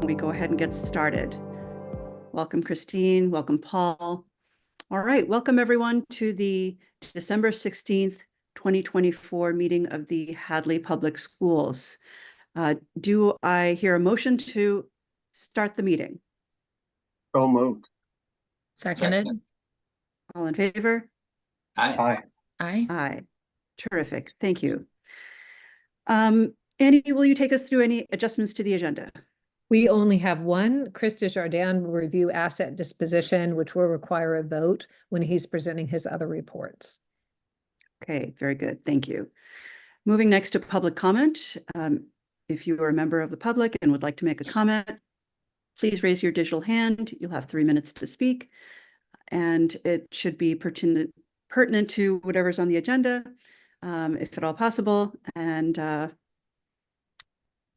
we go ahead and get started. Welcome, Christine. Welcome, Paul. All right, welcome everyone to the December 16th, 2024 meeting of the Hadley Public Schools. Do I hear a motion to start the meeting? So moved. Seconded. All in favor? Aye. Aye. Aye. Terrific. Thank you. Annie, will you take us through any adjustments to the agenda? We only have one. Chris Desjardins will review asset disposition, which will require a vote when he's presenting his other reports. Okay, very good. Thank you. Moving next to public comment. If you are a member of the public and would like to make a comment, please raise your digital hand. You'll have 3 minutes to speak, and it should be pertinent to whatever's on the agenda, if at all possible. And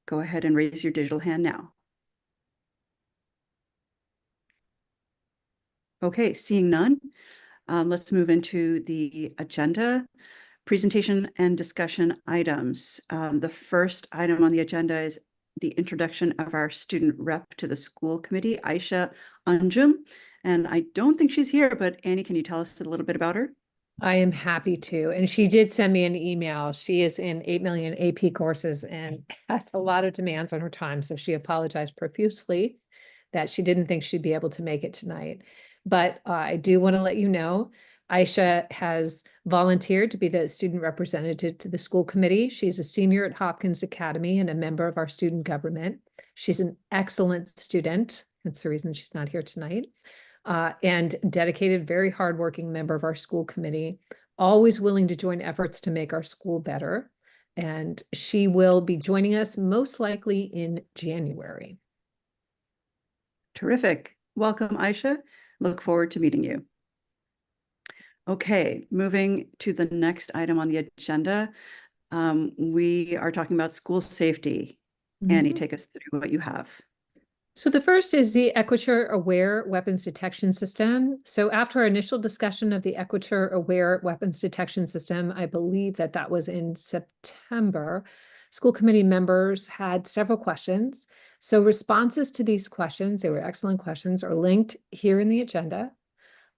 go ahead and raise your digital hand now. Okay, seeing none, let's move into the agenda. Presentation and discussion items. The first item on the agenda is the introduction of our student rep to the school committee, Aisha Anjum. And I don't think she's here, but Annie, can you tell us a little bit about her? I am happy to. And she did send me an email. She is in 8 million AP courses and has a lot of demands on her time. So she apologized profusely that she didn't think she'd be able to make it tonight. But I do want to let you know, Aisha has volunteered to be the student representative to the school committee. She's a senior at Hopkins Academy and a member of our student government. She's an excellent student. That's the reason she's not here tonight. And dedicated, very hardworking member of our school committee, always willing to join efforts to make our school better. And she will be joining us most likely in January. Terrific. Welcome, Aisha. Look forward to meeting you. Okay, moving to the next item on the agenda. We are talking about school safety. Annie, take us through what you have. So the first is the Equiture Aware Weapons Detection System. So after our initial discussion of the Equiture Aware Weapons Detection System, I believe that was in September, school committee members had several questions. So responses to these questions, they were excellent questions, are linked here in the agenda.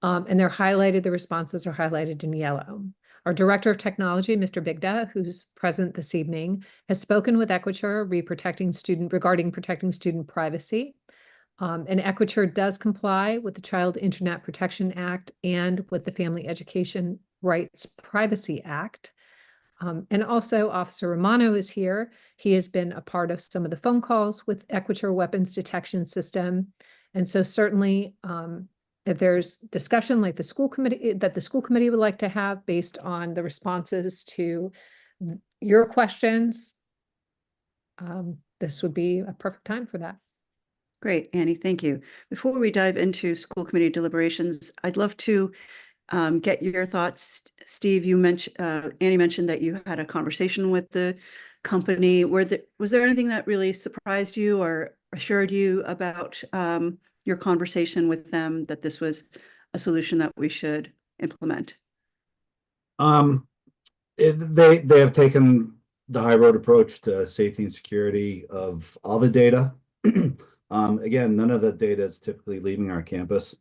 And they're highlighted, the responses are highlighted in yellow. Our Director of Technology, Mr. Bigda, who's present this evening, has spoken with Equiture regarding protecting student privacy. And Equiture does comply with the Child Internet Protection Act and with the Family Education Rights Privacy Act. And also Officer Romano is here. He has been a part of some of the phone calls with Equiture Weapons Detection System. And so certainly, if there's discussion like the school committee would like to have based on the responses to your questions, this would be a perfect time for that. Great, Annie, thank you. Before we dive into school committee deliberations, I'd love to get your thoughts. Steve, Annie mentioned that you had a conversation with the company. Was there anything that really surprised you or assured you about your conversation with them that this was a solution that we should implement? They have taken the high road approach to safety and security of all the data. Again, none of the data is typically leaving our campus.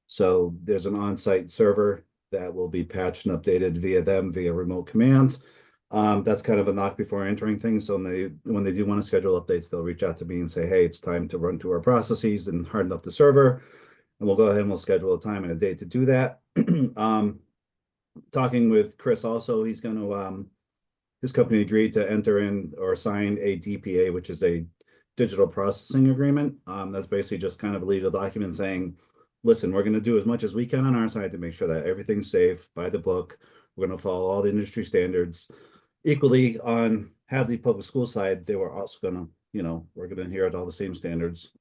So there's an on-site server that will be patched and updated via remote commands. That's kind of a knock before entering things. So when they do want to schedule updates, they'll reach out to me and say, hey, it's time to run through our processes and harden up the server. And we'll go ahead and we'll schedule a time and a date to do that. Talking with Chris also, he's going to, his company agreed to enter in or sign a DPA, which is a digital processing agreement. That's basically just kind of a legal document saying, listen, we're going to do as much as we can on our side to make sure that everything's safe, by the book. We're going to follow all the industry standards. Equally, on Hadley Public School side, they were also going to, we're going to adhere to all the same standards,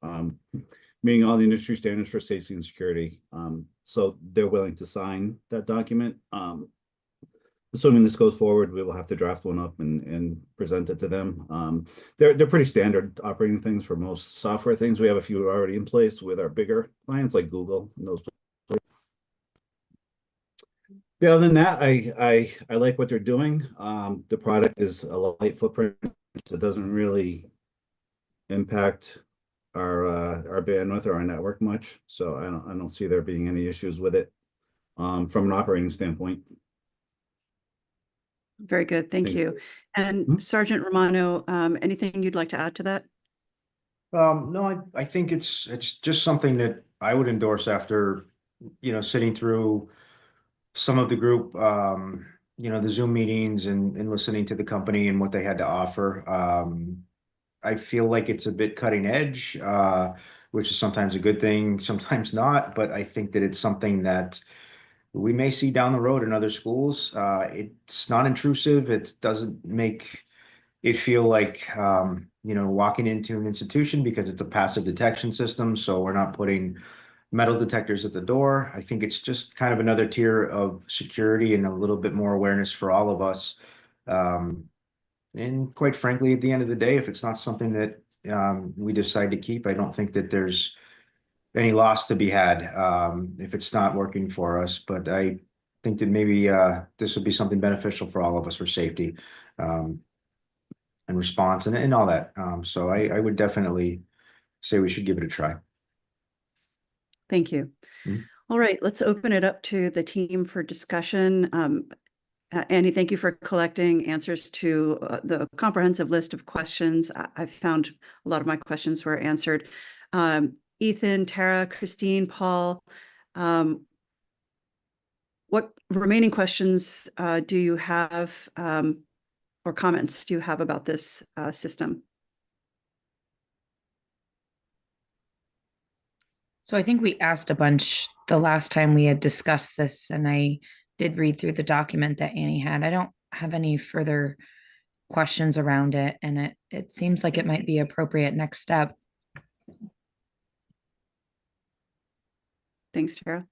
meaning all the industry standards for safety and security. So they're willing to sign that document. Assuming this goes forward, we will have to draft one up and present it to them. They're pretty standard operating things for most software things. We have a few already in place with our bigger clients like Google and those. Yeah, other than that, I like what they're doing. The product is a light footprint, so it doesn't really impact our bandwidth or our network much. So I don't see there being any issues with it from an operating standpoint. Very good. Thank Thanks. you. And Mhm. Sergeant Romano, anything you'd like to add to that? No, I think it's just something that I would endorse after, sitting through some of the group, the Zoom meetings and listening to the company and what they had to offer. I feel like it's a bit cutting edge, which is sometimes a good thing, sometimes not, but I think that it's something that we may see down the road in other schools. It's not intrusive. It doesn't make it feel like, walking into an institution because it's a passive detection system. So we're not putting metal detectors at the door. I think it's just kind of another tier of security and a little bit more awareness for all of us. And quite frankly, at the end of the day, if it's not something that we decide to keep, I don't think that there's any loss to be had if it's not working for us. But I think that maybe this would be something beneficial for all of us for safety and response and all that. So I would definitely say we should give it a try. Thank you. Mhm. All right, let's open it up to the team for discussion. Annie, thank you for collecting answers to the comprehensive list of questions. I found a lot of my questions were answered. Ethan, Tara, Christine, Paul, what remaining questions do you have or comments do you have about this system? So I think we asked a bunch the last time we had discussed this, and I did read through the document that Annie had. I don't have any further questions around it, and it seems like it might be appropriate next step. Thanks, Tara.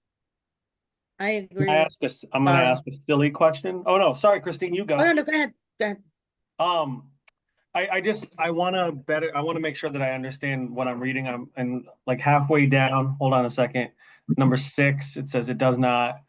I agree. I'm gonna ask a silly question. Oh, no, sorry, Christine, you go. Oh, no, go ahead. Go ahead. I want to make sure that I understand what I'm reading. And like halfway down, hold on a second. Number 6, it says it does not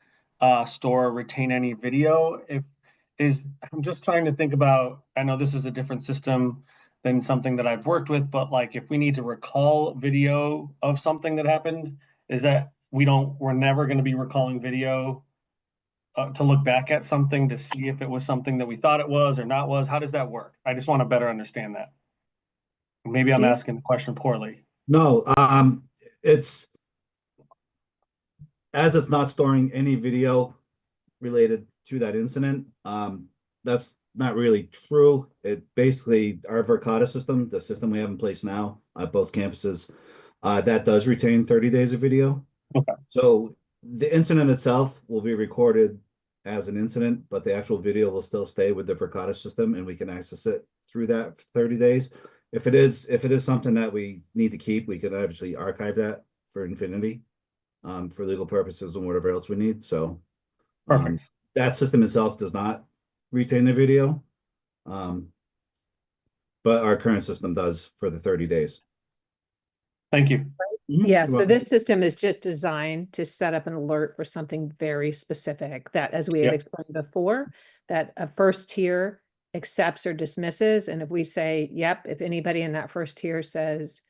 store or retain any video. I'm just trying to think about, I know this is a different system than something that I've worked with, but like if we need to recall video of something that happened, is that we're never going to be recalling video to look back at something to see if it was something that we thought it was or not was? How does that work? I just want to better understand that. Maybe I'm Steve? asking the question poorly. No, it's as it's not storing any video related to that incident. That's not really true. It basically, our Verkada system, the system we have in place now at both campuses, that does retain 30 days of video. Okay. So the incident itself will be recorded as an incident, but the actual video will still stay with the Verkada system, and we can access it through that for 30 days. If it is something that we need to keep, we can obviously archive that for infinity, for legal purposes and whatever else we need. So Perfect. that system itself does not retain the video, but our current system does for the 30 days. Thank you. Yeah, You're so welcome. this system is just designed to set up an alert for something very specific that, as we had Yep. explained before, that a first tier accepts or dismisses. And if we say, yep, if anybody in that first tier says,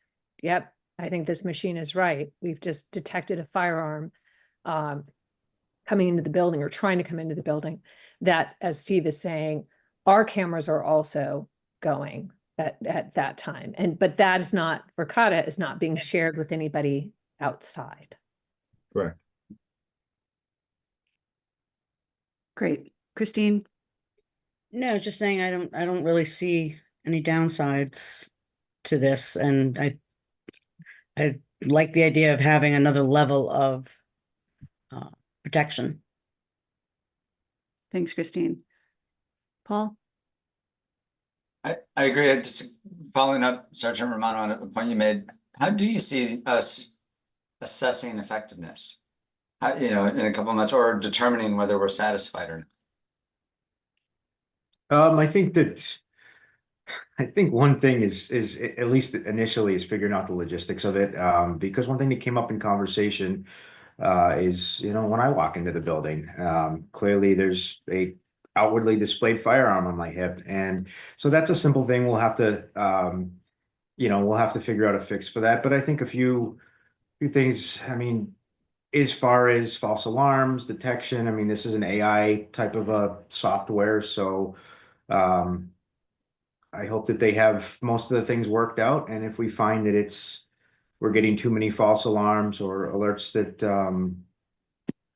yep, I think this machine is right, we've just detected a firearm coming into the building or trying to come into the building, that, as Steve is saying, our cameras are also going at that time. But that is not, Verkada is not being shared with anybody outside. Correct. Great. Christine? No, I was just saying I don't really see any downsides to this, and I like the idea of having another level of protection. Thanks, Christine. Paul? I agree. Just following up, Sergeant Romano, on a point you made, how do you see us assessing effectiveness? How, in a couple of months, or determining whether we're satisfied or not? I think one thing is at least initially is figuring out the logistics of it. Because one thing that came up in conversation is, when I walk into the building, clearly there's a outwardly displayed firearm on my hip. And so that's a simple thing we'll have to we'll have to figure out a fix for that. But I think a few things, I mean, as far as false alarms detection, I mean, this is an AI type of a software, so I hope that they have most of the things worked out. And if we find that we're getting too many false alarms or alerts that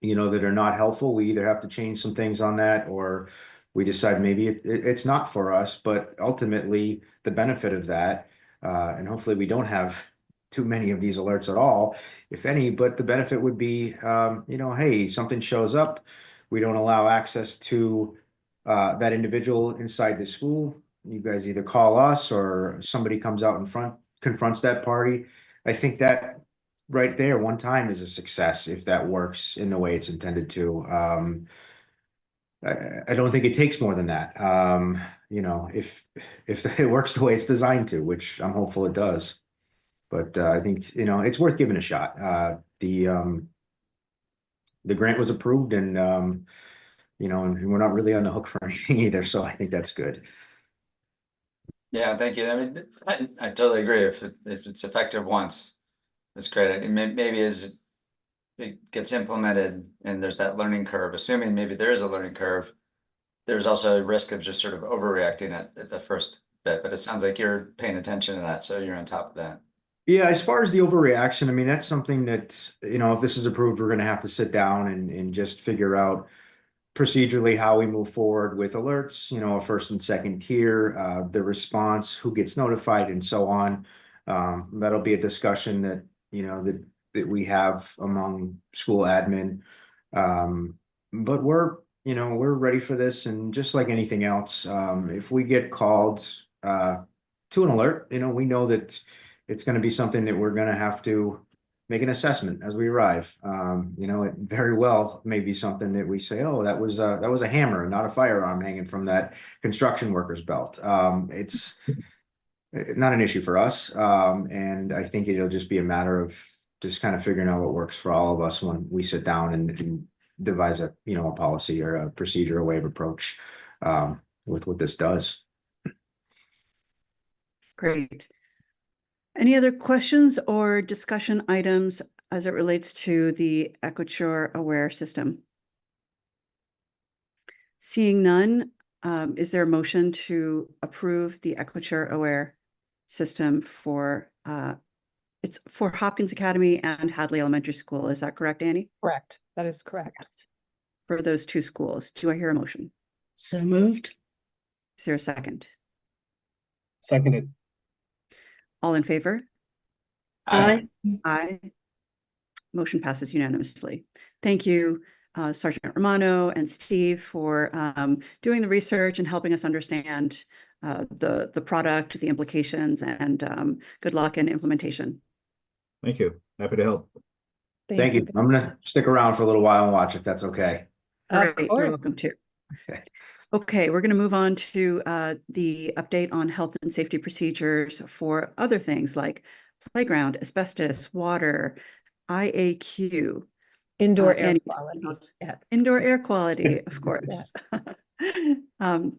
that are not helpful, we either have to change some things on that, or we decide maybe it's not for us. But ultimately, the benefit of that, and hopefully we don't have too many of these alerts at all, if any, but the benefit would be, hey, something shows up, we don't allow access to that individual inside the school. You guys either call us or somebody comes out in front, confronts that party. I think that right there, one time is a success if that works in the way it's intended to. I don't think it takes more than that. If it works the way it's designed to, which I'm hopeful it does. But I think it's worth giving a shot. The grant was approved, and and we're not really on the hook for anything either. So I think that's good. Yeah, thank you. I mean, I totally agree. If it's effective once, that's great. Maybe as it gets implemented and there's that learning curve, assuming maybe there is a learning curve, there's also a risk of just sort of overreacting at the first bit. But it sounds like you're paying attention to that, so you're on top of that. Yeah, as far as the overreaction, I mean, that's something that, if this is approved, we're going to have to sit down and just figure out procedurally how we move forward with alerts, a first and second tier, the response, who gets notified, and so on. That'll be a discussion that, that we have among school admin. But we're ready for this. And just like anything else, if we get called to an alert, we know that it's going to be something that we're going to have to make an assessment as we arrive. It very well may be something that we say, oh, that was a hammer and not a firearm hanging from that construction worker's belt. It's not an issue for us. And I think it'll just be a matter of just kind of figuring out what works for all of us when we sit down and devise a policy or a procedure, a way of approach with what this does. Great. Any other questions or discussion items as it relates to the Equiture Aware system? Seeing none, is there a motion to approve the Equiture Aware system for it's for Hopkins Academy and Hadley Elementary School? Is that correct, Annie? Correct. That is correct. For those two schools, do I hear a motion? So moved. Is there a second? Seconded. All in favor? Aye. Aye. Motion passes unanimously. Thank you, Sergeant Romano and Steve, for doing the research and helping us understand the product, the implications, and good luck in implementation. Thank you. Happy to help. Thank you. I'm going to stick around for a little while and watch if that's okay. Great, you're course. welcome to. Okay, we're going to move on to the update on health and safety procedures for other things like playground, asbestos, water, IAQ. Indoor air Annie, quality. Yes. Indoor air quality, of course. Tell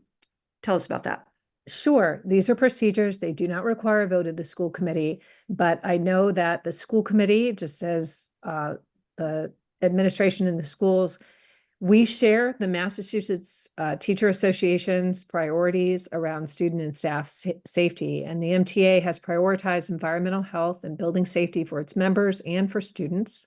us about that. Sure. These are procedures. They do not require a vote of the school committee, but I know that the school committee, just as the administration in the schools, we share the Massachusetts Teacher Association's priorities around student and staff safety, and the MTA has prioritized environmental health and building safety for its members and for students.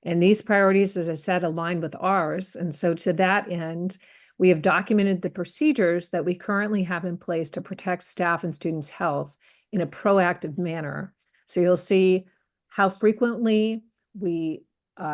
And these priorities, as I said, align with ours. And so to that end, we have documented the procedures that we currently have in place to protect staff and students' health in a proactive manner. So you'll see how frequently we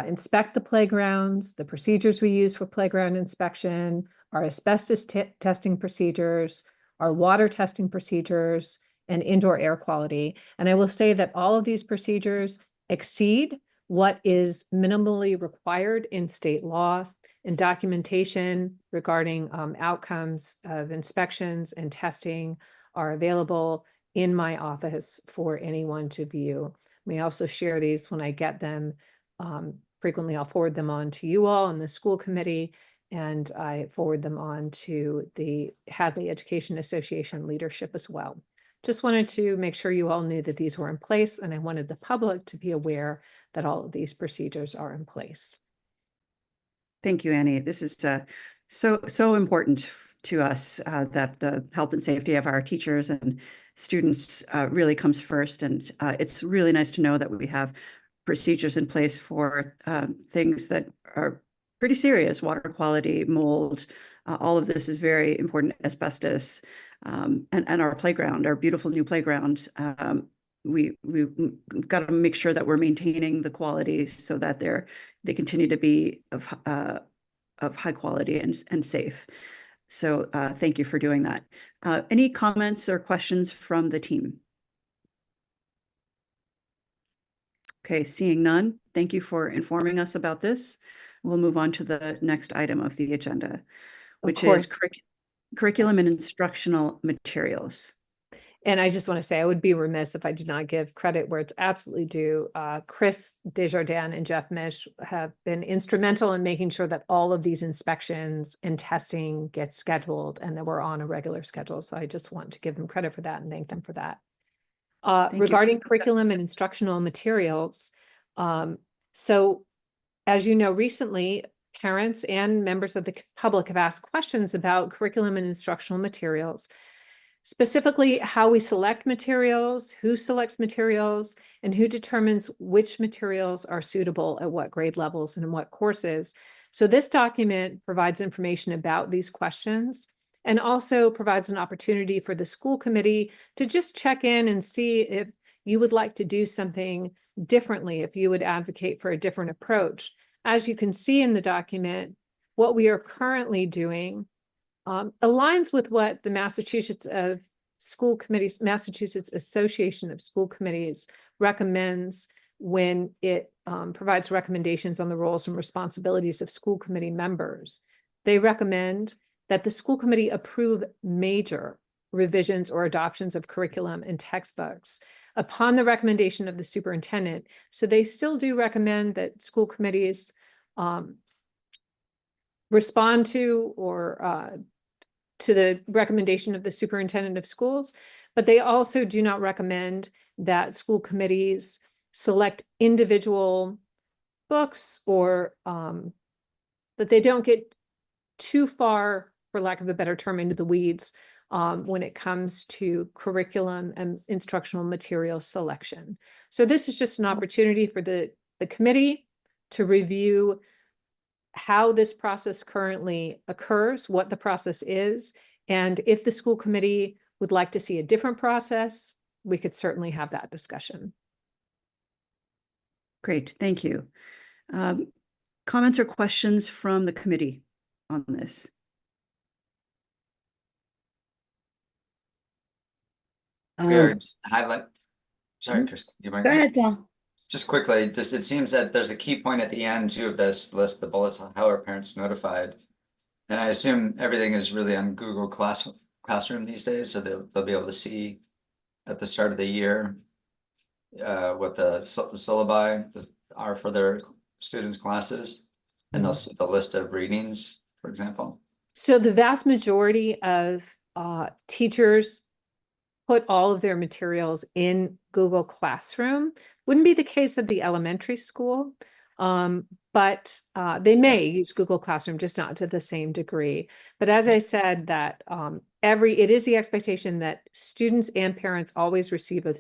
inspect the playgrounds, the procedures we use for playground inspection, our asbestos testing procedures, our water testing procedures, and indoor air quality. And I will say that all of these procedures exceed what is minimally required in state law, and documentation regarding outcomes of inspections and testing are available in my office for anyone to view. We also share these when I get them. Frequently, I'll forward them on to you all in the school committee, and I forward them on to the Hadley Education Association leadership as well Just wanted to make sure you all knew that these were in place, and I wanted the public to be aware that all of these procedures are in place. Thank you, Annie. This is so important to us that the health and safety of our teachers and students really comes first. And it's really nice to know that we have procedures in place for things that are pretty serious: water quality, mold. All of this is very important. Asbestos, and our playground, our beautiful new playground. We've got to make sure that we're maintaining the quality so that they continue to be of high quality and safe. So thank you for doing that. Any comments or questions from the team? Okay, seeing none, thank you for informing us about this. We'll move on to the next item of the agenda, which is curriculum and instructional materials. And I just want to say, I would be remiss if I did not give credit where it's absolutely due. Chris Desjardins and Jeff Mish have been instrumental in making sure that all of these inspections and testing get scheduled and that we're on a regular schedule. So I just want to give them credit for that and thank them for that. Regarding curriculum and instructional materials, so as you know, recently, parents and members of the public have asked questions about curriculum and instructional materials. Specifically, how we select materials, who selects materials, and who determines which materials are suitable at what grade levels and in what courses. So this document provides information about these questions and also provides an opportunity for the school committee to just check in and see if you would like to do something differently, if you would advocate for a different approach. As you can see in the document, what we are currently doing aligns with what the Massachusetts Association of School Committees recommends when it provides recommendations on the roles and responsibilities of school committee members. They recommend that the school committee approve major revisions or adoptions of curriculum and textbooks upon the recommendation of the superintendent. So they still do recommend that school committees respond to or to the recommendation of the superintendent of schools, but they also do not recommend that school committees select individual books or that they don't get too far, for lack of a better term, into the weeds when it comes to curriculum and instructional material selection. So this is just an opportunity for the committee to review how this process currently occurs, what the process is, and if the school committee would like to see a different process, we could certainly have that discussion. Great, thank you. Comments or questions from the committee on this? Just highlight. Sorry, Kristen, you might Go ahead, Paul. just quickly, it seems that there's a key point at the end too of this list, the bullets on how are parents notified. And I assume everything is really on Google Classroom these days, so they'll be able to see at the start of the year what the syllabi are for their students' classes, and they'll see the list of readings, for example. So the vast majority of teachers put all of their materials in Google Classroom. Wouldn't be the case at the elementary school, but they may use Google Classroom, just not to the same degree. But as I said, that it is the expectation that students and parents always receive a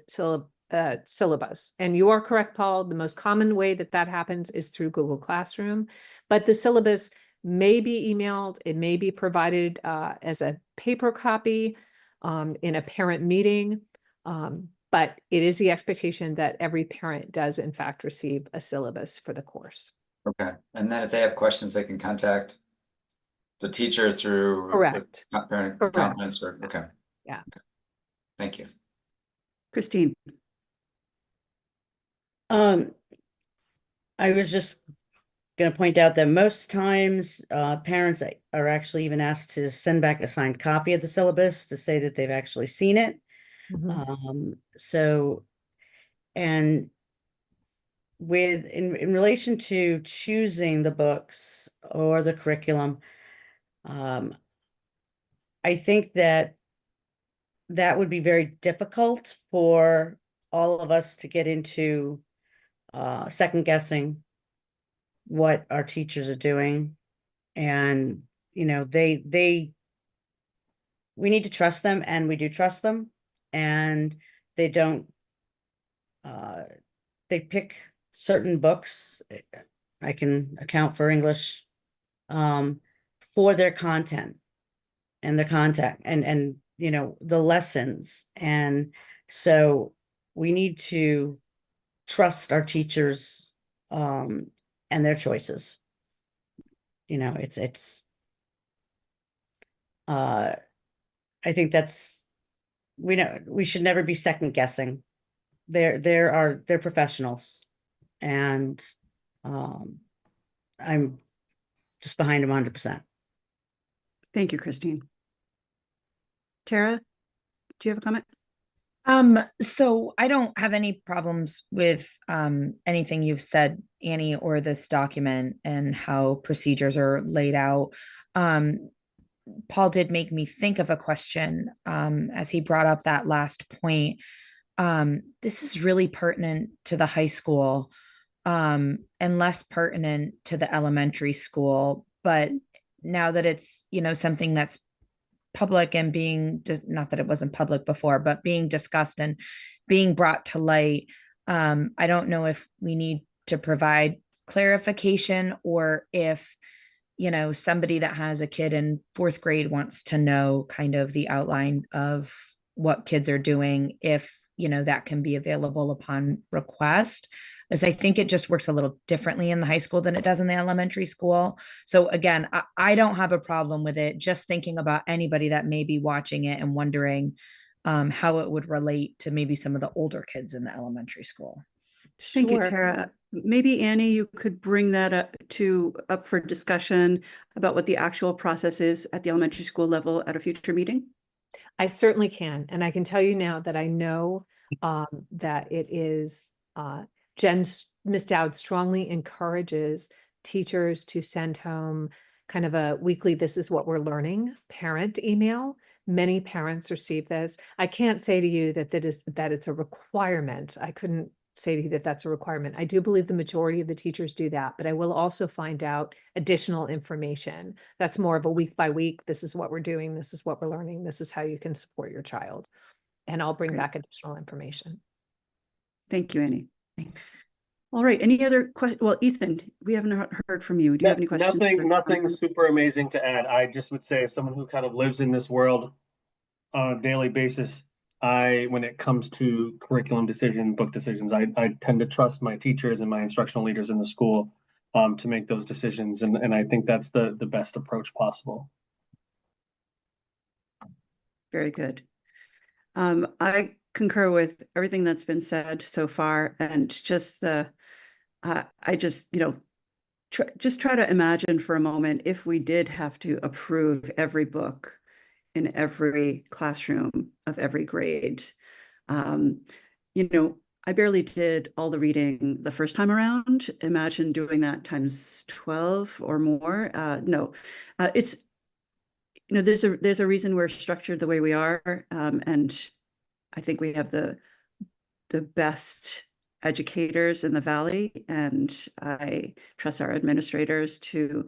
syllabus. And you are correct, Paul, the most common way that happens is through Google Classroom, but the syllabus may be emailed, it may be provided as a paper copy in a parent meeting, but it is the expectation that every parent does in fact receive a syllabus for the course. Okay, and then if they have questions, they can contact the teacher through Correct. the parent Correct. conference or, okay. Yeah. Okay. Thank you. Christine. I was just going to point out that most times parents are actually even asked to send back a signed copy of the syllabus to say that they've actually seen it. So, and in relation to choosing the books or the curriculum, I think that that would be very difficult for all of us to get into second guessing what our teachers are doing. And, you know, we need to trust them, and we do trust them, and they don't, they pick certain books. I can account for English, for their content and the content and, you know, the lessons. And so we need to trust our teachers, and their choices. You know, I think we should never be second guessing. They're professionals, and I'm just behind them 100%. Thank you, Christine. Tara, do you have a comment? So I don't have any problems with anything you've said, Annie, or this document and how procedures are laid out. Paul did make me think of a question as he brought up that last point. This is really pertinent to the high school, and less pertinent to the elementary school. But now that it's, you know, something that's public and being, not that it wasn't public before, but being discussed and being brought to light, I don't know if we need to provide clarification, or if, you know, somebody that has a kid in 4th grade wants to know kind of the outline of what kids are doing, if, you know, that can be available upon request, as I think it just works a little differently in the high school than it does in the elementary school. So again, I don't have a problem with it, just thinking about anybody that may be watching it and wondering how it would relate to maybe some of the older kids in the elementary school. Thank you, Sure. Tara. Maybe Annie, you could bring that up for discussion about what the actual process is at the elementary school level at a future meeting. I certainly can. And I can tell you now that I know that it is, Ms. Dowd strongly encourages teachers to send home kind of a weekly, this is what we're learning, parent email. Many parents receive this. I can't say to you that it's a requirement. I couldn't say to you that that's a requirement. I do believe the majority of the teachers do that, but I will also find out additional information. That's more of a week by week. This is what we're doing. This is what we're learning. This is how you can support your child. And I'll bring Great. back additional information. Thank you, Annie. Thanks. All right. Any other questions? Well, Ethan, we haven't heard from you. Do you have any questions? Nothing super amazing to add. I just would say, as someone who kind of lives in this world on a daily basis, when it comes to curriculum book decisions, I tend to trust my teachers and my instructional leaders in the school to make those decisions. And I think that's the best approach possible. Very good. I concur with everything that's been said so far, and just I just, you know, just try to imagine for a moment if we did have to approve every book in every classroom of every grade. You know, I barely did all the reading the first time around. Imagine doing that times 12 or more. No, it's, you know, there's a reason we're structured the way we are, and I think we have the best educators in the Valley, and I trust our administrators to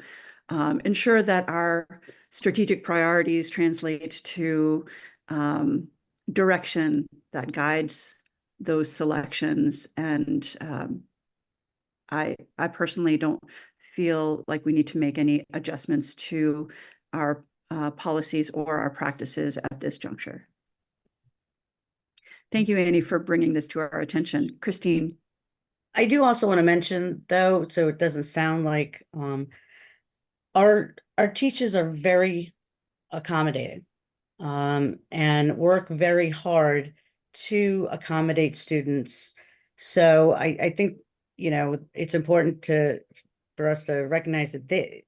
ensure that our strategic priorities translate to direction that guides those selections. And I personally don't feel like we need to make any adjustments to our policies or our practices at this juncture. Thank you, Annie, for bringing this to our attention. Christine. I do also want to mention, though, so it doesn't sound like our teachers are very accommodating, and work very hard to accommodate students. So I think, you know, it's important for us to recognize that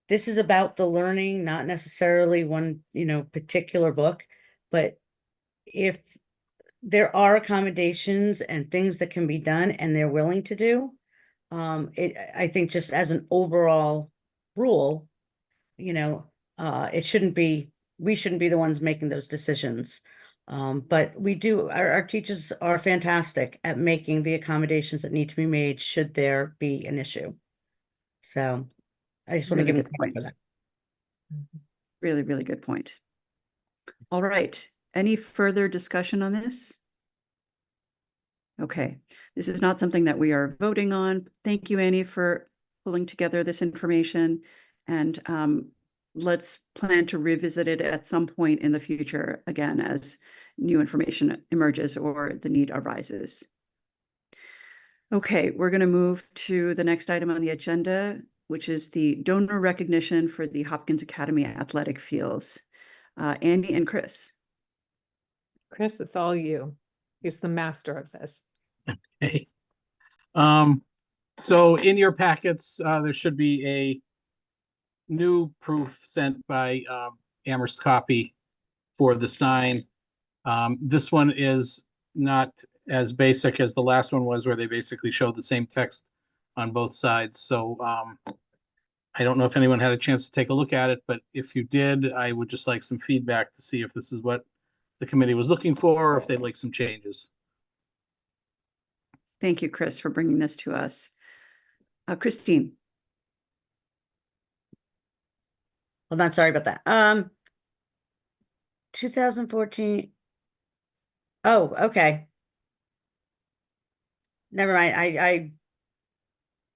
this is about the learning, not necessarily one, you know, particular book, but if there are accommodations and things that can be done and they're willing to do, I think just as an overall rule, you know, it shouldn't be we shouldn't be the ones making those decisions. But we do, our teachers are fantastic at making the accommodations that need to be made should there be an issue. So I just want to Really give them good credit for point. that. Really, really good point. All right. Any further discussion on this? Okay, this is not something that we are voting on. Thank you, Annie, for pulling together this information. And let's plan to revisit it at some point in the future, again, as new information emerges or the need arises. Okay, we're going to move to the next item on the agenda, which is the donor recognition for the Hopkins Academy athletic fields. Andy and Chris. Chris, it's all you. He's the master of this. Okay. So in your packets, there should be a new proof sent by Amherst Copy for the sign. This one is not as basic as the last one was, where they basically showed the same text on both sides. So I don't know if anyone had a chance to take a look at it, but if you did, I would just like some feedback to see if this is what the committee was looking for, or if they'd like some changes. Thank you, Chris, for bringing this to us. Christine. Hold on, sorry about that. 2014. Oh, okay. Never mind. I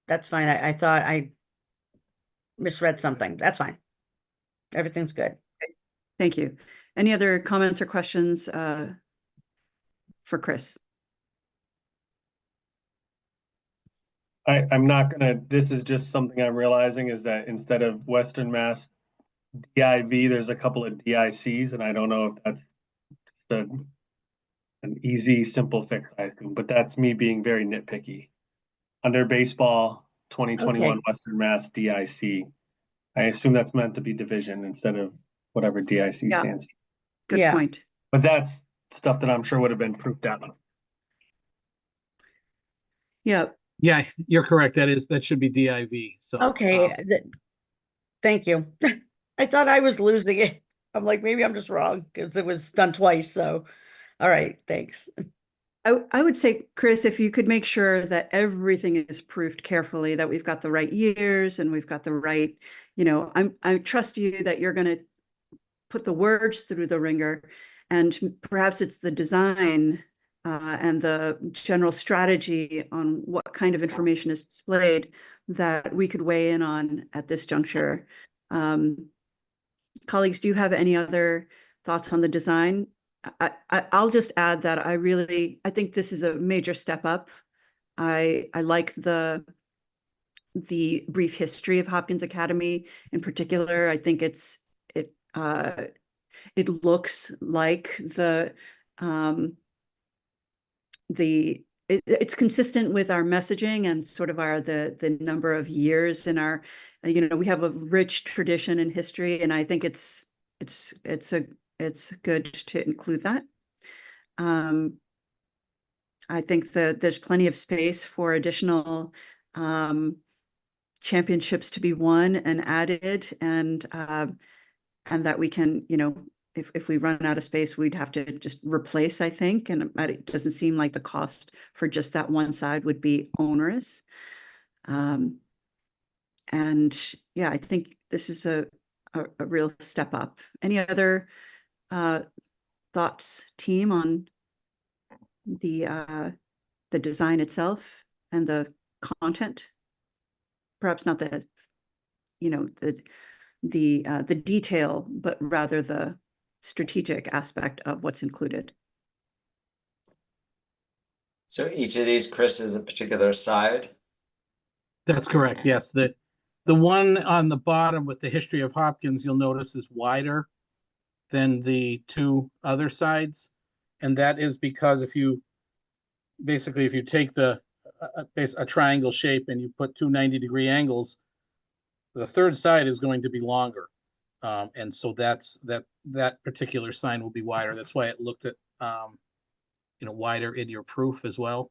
that's fine. I thought I misread something. That's fine. Everything's good. Thank you. Any other comments or questions for Chris? I'm not gonna, this is just something I'm realizing is that instead of Western Mass DIV, there's a couple of DICs, and I don't know if that's an easy, simple fix, I assume, but that's me being very nitpicky. Under baseball, 2021 Okay. Western Mass DIC. I assume that's meant to be division instead of whatever DIC Yeah. stands for. Good Yeah. point. But that's stuff that I'm sure would have been proofed out. Yeah, Yeah, you're correct. That should be DIV. So Okay. Thank you. I thought I was losing it. I'm like, maybe I'm just wrong because it was done twice. So, all right. Thanks. I would say, Chris, if you could make sure that everything is proofed carefully, that we've got the right years and we've got the right, I trust you that you're going to put the words through the ringer, and perhaps it's the design and the general strategy on what kind of information is displayed that we could weigh in on at this juncture. Colleagues, do you have any other thoughts on the design? I'll just add that I think this is a major step up. I like the brief history of Hopkins Academy in particular. I think it looks like it's consistent with our messaging and sort of the number of years in our, we have a rich tradition in history, and I think it's good to include that. I think that there's plenty of space for additional championships to be won and added, and that we can, if we run out of space, we'd have to just replace, I think, and it doesn't seem like the cost for just that one side would be onerous. And yeah, I think this is a real step up. Any other thoughts, team, on the design itself and the content? Perhaps not the detail, but rather the strategic aspect of what's included. So each of these, Chris, is a particular side. that's correct. Yes, the one on the bottom with the history of Hopkins, you'll notice, is wider than the two other sides, and that is because if you take a triangle shape and you put two 90-degree angles, the third side is going to be longer. And so that particular sign will be wider. That's why it looked at wider in your proof as well.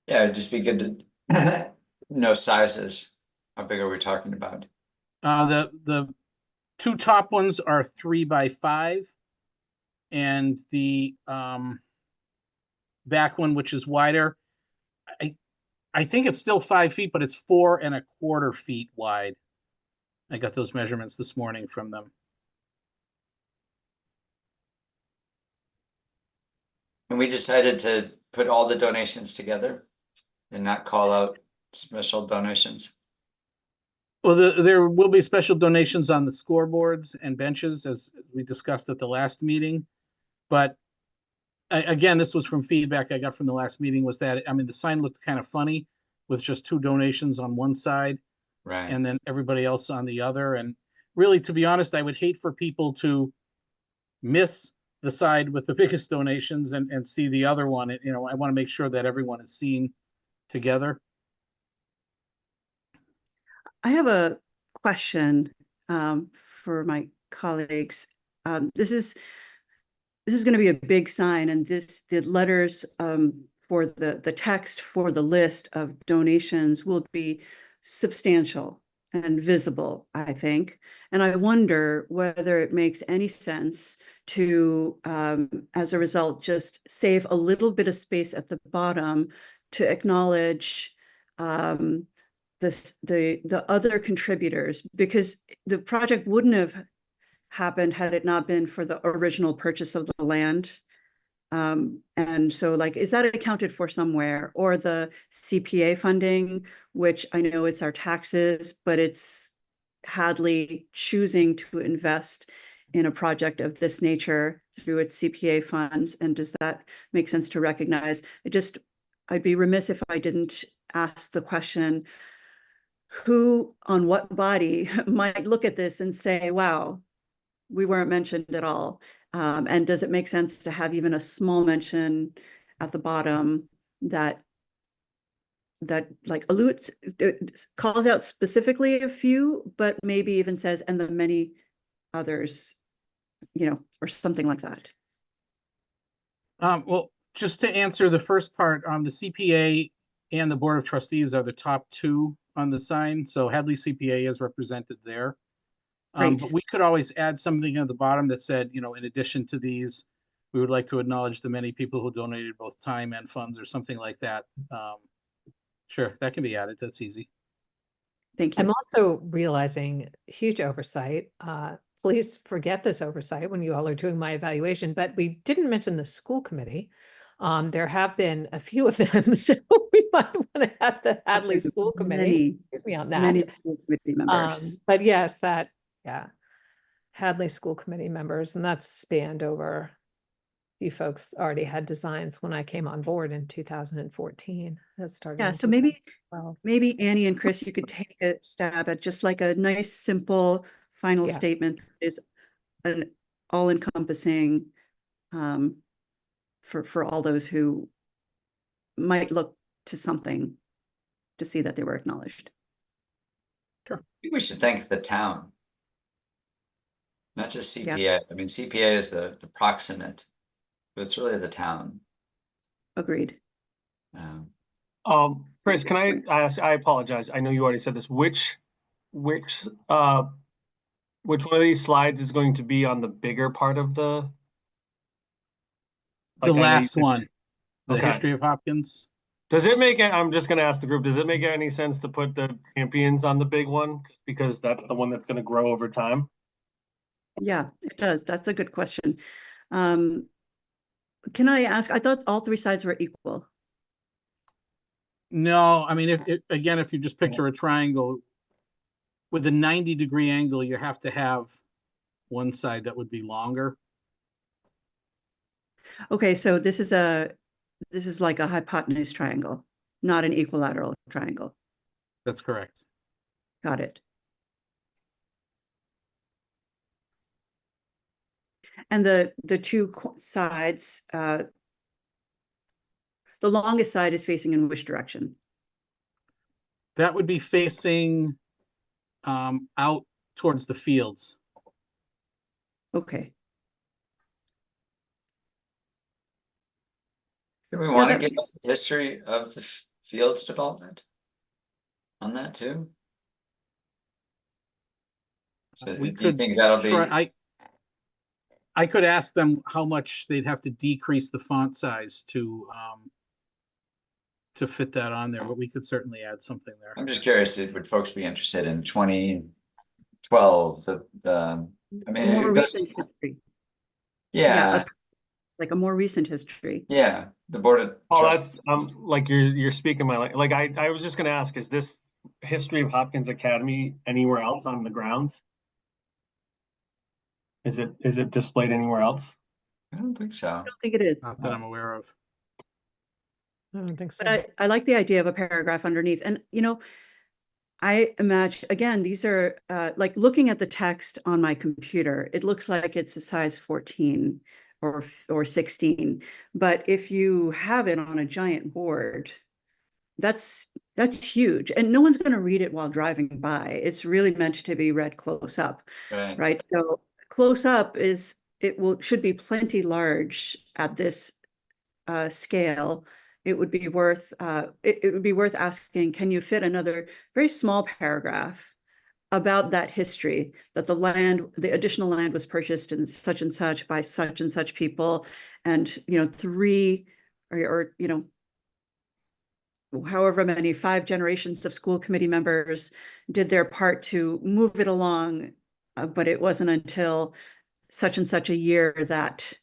Yeah, it'd just be good to know sizes. How big are we talking about? The two top ones are 3 by 5. And the back one, which is wider, I think it's still 5 feet, but it's 4.25 feet wide. I got those measurements this morning from them. And we decided to put all the donations together and not call out special donations. Well, there will be special donations on the scoreboards and benches, as we discussed at the last meeting. But again, this was from feedback I got from the last meeting, was that, I mean, the sign looked kind of funny with just 2 donations on one side Right. and then everybody else on the other. And really, to be honest, I would hate for people to miss the side with the biggest donations and see the other one. You know, I want to make sure that everyone is seen together. I have a question for my colleagues. This is going to be a big sign, and the letters for the text for the list of donations will be substantial and visible, I think. And I wonder whether it makes any sense to, as a result, just save a little bit of space at the bottom to acknowledge the other contributors, because the project wouldn't have happened had it not been for the original purchase of the land. And so, like, is that accounted for somewhere? Or the CPA funding, which I know it's our taxes, but it's Hadley choosing to invest in a project of this nature through its CPA funds. And does that make sense to recognize? I'd be remiss if I didn't ask the question, who on what body might look at this and say, wow, we weren't mentioned at all? And does it make sense to have even a small mention at the bottom that like alludes, calls out specifically a few, but maybe even says, and the many others, you know, or something like that? Well, just to answer the first part, the CPA and the Board of Trustees are the top 2 on the sign. So Hadley CPA is represented there. Right. But we could always add something at the bottom that said, you know, in addition to these, we would like to acknowledge the many people who donated both time and funds, or something like that. Sure, that can be added. That's easy. Thank you. I'm also realizing huge oversight. Please forget this oversight when you all are doing my evaluation, but we didn't mention the school committee. There have been a few of them, so we might want to have the Hadley School Committee. Excuse me on that. Many school committee members. But yes, Hadley School Committee members, and that's spanned over. You folks already had designs when I came on board in 2014. That started. Yeah, in so maybe 2012. Annie and Chris, you could take a stab at just like a nice, simple final Yeah. statement that is an all-encompassing for all those who might look to something to see that they were acknowledged. I think we should thank the town. Not just Yeah. CPA. I mean, CPA is the proximate, but it's really the town. Agreed. Chris, can I ask, I apologize, I know you already said this, which one of these slides is going to be on the bigger part of the? The Like, I know you last said- one, the Okay. history of Hopkins. Does it make, I'm just gonna ask the group, does it make any sense to put the champions on the big one? Because that's the one that's gonna grow over time? Yeah, it does. That's a good question. Can I ask, I thought all 3 sides were equal. No, I mean, again, if you just picture a triangle with a 90-degree angle, you have to have one side that would be longer. Okay, so this is like a hypotenuse triangle, not an equilateral triangle. That's correct. Got it. And the 2 sides, the longest side is facing in which direction? That would be facing out towards the fields. Okay. Do we want to that give history of the Fields development on that too? So We do you could think that'll be? try, I could ask them how much they'd have to decrease the font size to fit that on there, but we could certainly add something there. I'm just curious, would folks be interested in 2012? I mean, More it recent does, history. yeah, Like a more recent history. yeah. The board of Oh, trustees. that's like you're speaking my like I was just gonna ask, is this history of Hopkins Academy anywhere else on the grounds? Is it displayed anywhere else? I don't think so. I don't think it is. Not that I'm aware of. I don't think so. But I like the idea of a paragraph underneath. And, I imagine, again, these are like looking at the text on my computer, it looks like it's a size 14 or 16. But if you have it on a giant board, that's huge. And no one's going to read it while driving by. It's really meant to be read close up, Right. right? So close up should be plenty large at this scale. It would be worth asking, can you fit another very small paragraph about that history, that the additional land was purchased in such and such by such and such people, and three or however many, 5 generations of school committee members did their part to move it along, but it wasn't until such and such a year that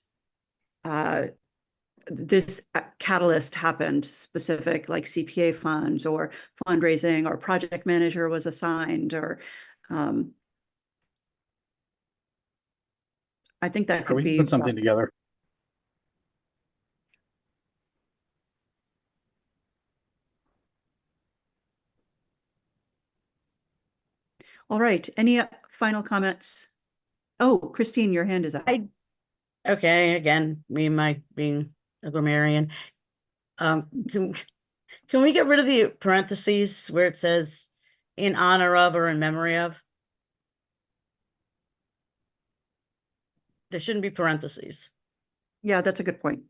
this catalyst happened, specific like CPA funds or fundraising or project manager was assigned, or I think that Or could we can be put something together. all right. Any final comments? Oh, Christine, your hand is up. Okay, again, me and my being a grammarian. Can we get rid of the parentheses where it says in honor of or in memory of? There shouldn't be parentheses. Yeah, that's a good point.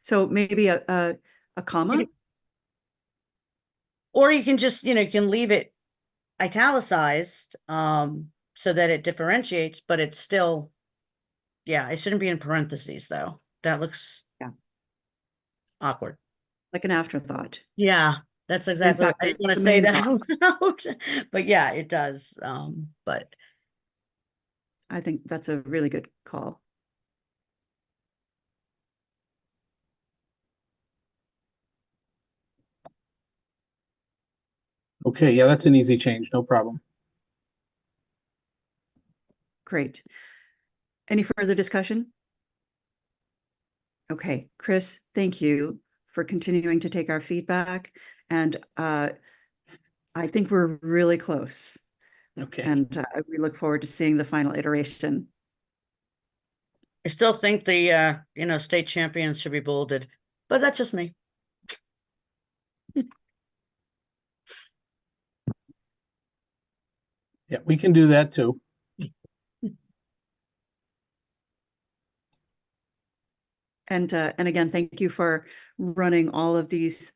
So maybe a comma. Or you can just, you can leave it italicized, so that it differentiates, but it's still, yeah, it shouldn't be in parentheses though. That looks awkward. Like an afterthought. Yeah, that's exactly, fact, I didn't it's want to the say main that out loud, but yeah, it does. But I think that's a really good call. Okay, yeah, that's an easy change, no problem. Great. Any further discussion? Okay, Chris, thank you for continuing to take our feedback. And I think we're really close. Okay. And we look forward to seeing the final iteration. I still think the, state champions should be bolded, but that's just me. Yeah, we can do that too. And again, thank you for running all of these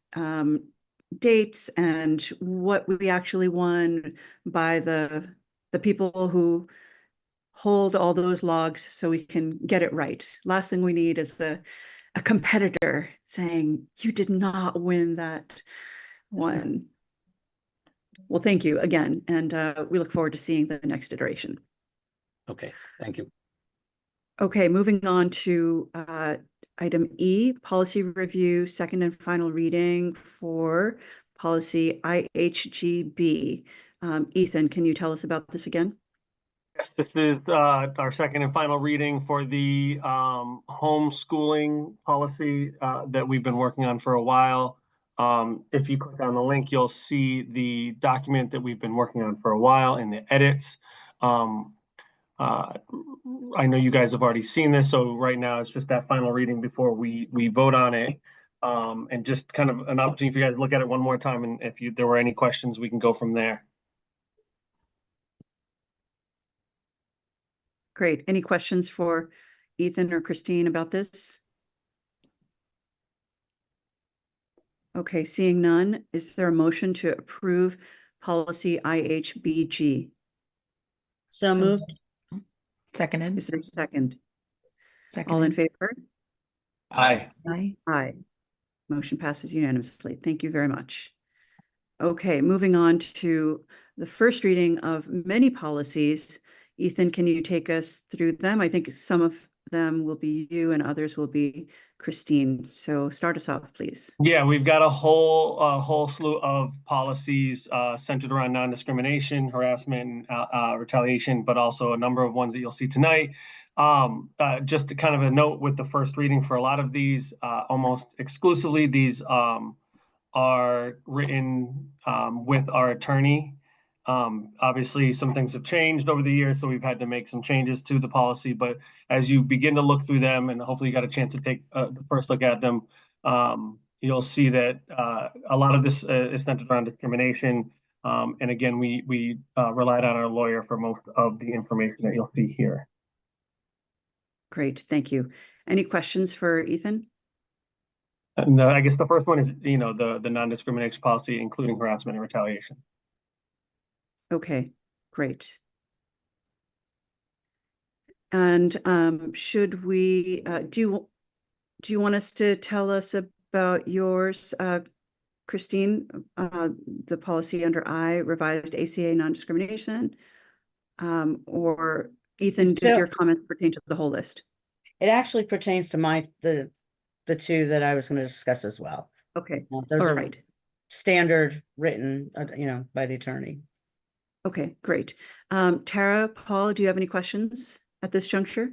dates and what we actually won by the people who hold all those logs so we can get it right. Last thing we need is a competitor saying, you did not win that one. Well, thank you again. And we look forward to seeing the next iteration. Okay, thank you. Okay, moving on to item E, policy review, second and final reading for policy IHGB. Ethan, can you tell us about this again? Yes, this is our second and final reading for the homeschooling policy that we've been working on for a while. If you click on the link, you'll see the document that we've been working on for a while and the edits. I know you guys have already seen this, so right now it's just that final reading before we vote on it. And just kind of an opportunity for you guys to look at it one more time, and if there were any questions, we can go from there. Great. Any questions for Ethan or Christine about this? Okay, seeing none, is there a motion to approve policy IHBG? So moved. Seconded. Is there a second? All in Seconded. favor? Aye. Aye. Aye. Motion passes unanimously. Thank you very much. Okay, moving on to the first reading of many policies. Ethan, can you take us through them? I think some of them will be you and others will be Christine. So start us off, please. Yeah, we've got a whole slew of policies centered around non-discrimination, harassment, and retaliation, but also a number of ones that you'll see tonight. Just to kind of a note with the first reading for a lot of these, almost exclusively these are written with our attorney. Obviously, some things have changed over the years, so we've had to make some changes to the policy. But as you begin to look through them, and hopefully you got a chance to take the first look at them, you'll see that a lot of this is centered around discrimination. And again, we relied on our lawyer for most of the information that you'll see here. Great, thank you. Any questions for Ethan? And I guess the first one is, the non-discrimination policy, including harassment and retaliation. Okay, great. And should we, do you want us to tell us about yours, Christine, the policy under I, revised ACA non-discrimination? Or Ethan, did So- your comments pertain to the whole list? It actually pertains to the two that I was going to discuss as well. Okay, Those all are right. standard written, by the attorney. Okay, great. Tara, Paul, do you have any questions at this juncture?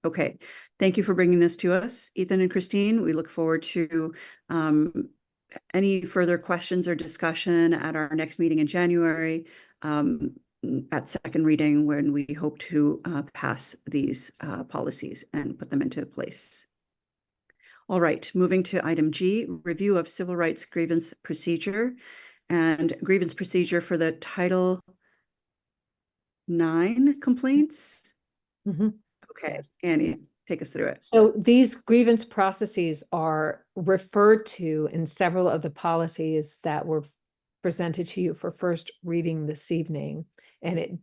Okay, thank you for bringing this to us, Ethan and Christine. We look forward to any further questions or discussion at our next meeting in January, at second reading, when we hope to pass these policies and put them into place. All right, moving to item G, review of civil rights grievance procedure and grievance procedure for the Title IX complaints. Mhm. Okay, Yes. Annie, take us through it. So these grievance processes are referred to in several of the policies that were presented to you for first reading this evening. And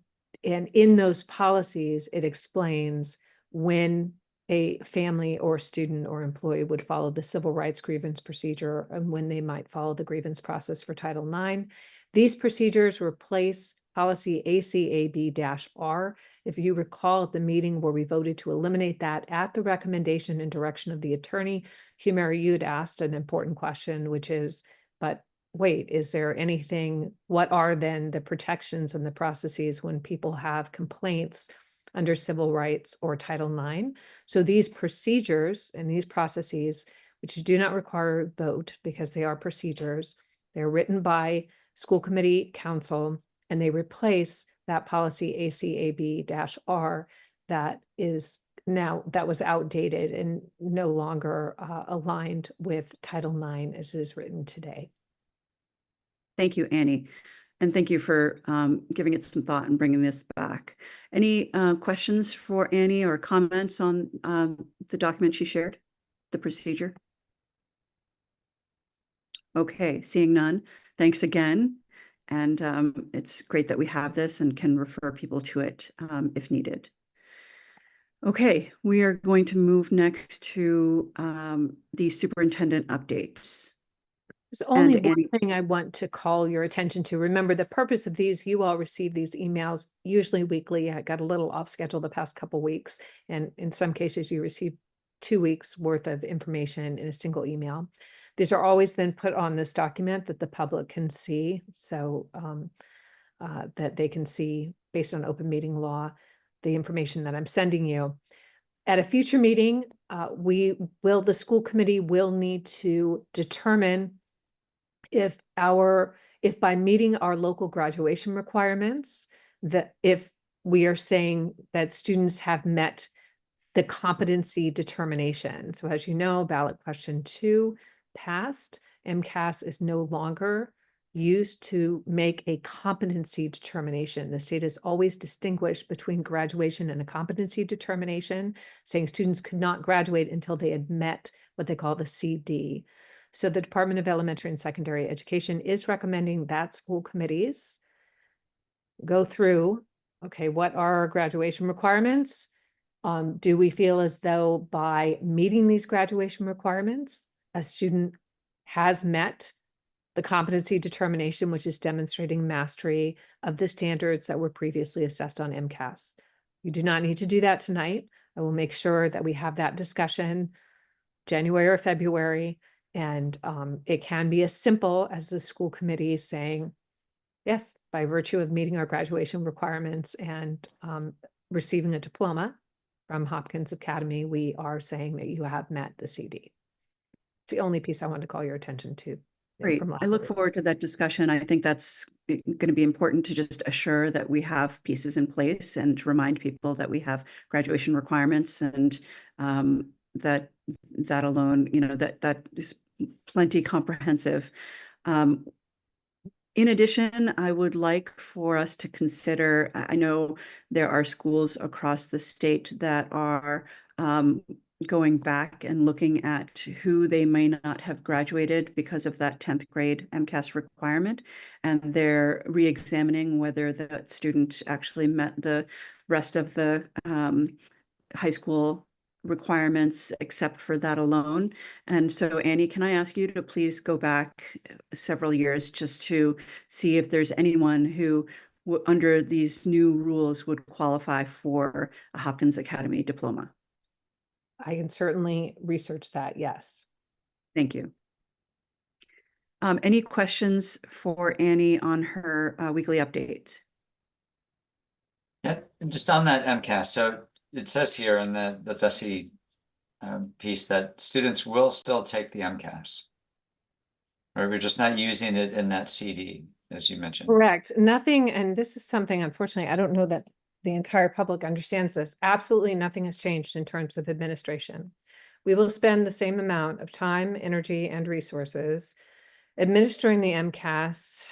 in those policies, it explains when a family or student or employee would follow the civil rights grievance procedure and when they might follow the grievance process for Title IX. These procedures replace policy ACAB-R. If you recall at the meeting where we voted to eliminate that at the recommendation and direction of the attorney, Humira, you had asked an important question, which is, but wait, is there anything, what are then the protections and the processes when people have complaints under civil rights or Title IX? So these procedures and these processes, which do not require a vote because they are procedures, they're written by school committee council, and they replace that policy ACAB-R that was outdated and no longer aligned with Title IX as is written today. Thank you, Annie. And thank you for giving it some thought and bringing this back. Any questions for Annie or comments on the document she shared, the procedure? Okay, seeing none, thanks again. And it's great that we have this and can refer people to it if needed. Okay, we are going to move next to the superintendent updates. There's only And one Annie- thing I want to call your attention to. Remember, the purpose of these, you all receive these emails usually weekly. I got a little off schedule the past couple weeks, and in some cases you receive 2 weeks worth of information in a single email. These are always then put on this document that the public can see, so that they can see based on open meeting law, the information that I'm sending you. At a future meeting, the school committee will need to determine if by meeting our local graduation requirements, that if we are saying that students have met the competency determination. So as you know, ballot question 2 passed. MCAS is no longer used to make a competency determination. The state has always distinguished between graduation and a competency determination, saying students could not graduate until they had met what they call the CD. So the Department of Elementary and Secondary Education is recommending that school committees go through okay, what are our graduation requirements? Do we feel as though by meeting these graduation requirements, a student has met the competency determination, which is demonstrating mastery of the standards that were previously assessed on MCAS? You do not need to do that tonight. I will make sure that we have that discussion January or February. And it can be as simple as the school committee saying, yes, by virtue of meeting our graduation requirements and receiving a diploma from Hopkins Academy, we are saying that you have met the CD. It's the only piece I wanted to call your attention to. Great. I look forward to that discussion. I think that's going to be important to just assure that we have pieces in place and to remind people that we have graduation requirements, and that alone, that is plenty comprehensive. In addition, I would like for us to consider, I know there are schools across the state that are going back and looking at who they may not have graduated because of that 10th grade MCAS requirement. And they're re-examining whether the student actually met the rest of the high school requirements except for that alone. And so, Annie, can I ask you to please go back several years just to see if there's anyone who under these new rules would qualify for a Hopkins Academy diploma? I can certainly research that, yes. Thank you. Any questions for Annie on her weekly update? Yeah, just on that MCAS. So it says here in the DESE piece that students will still take the MCAS. Or we're just not using it in that CD, as you mentioned. Correct. Nothing, and this is something, unfortunately, I don't know that the entire public understands this. Absolutely nothing has changed in terms of administration. We will spend the same amount of time, energy, and resources administering the MCAS,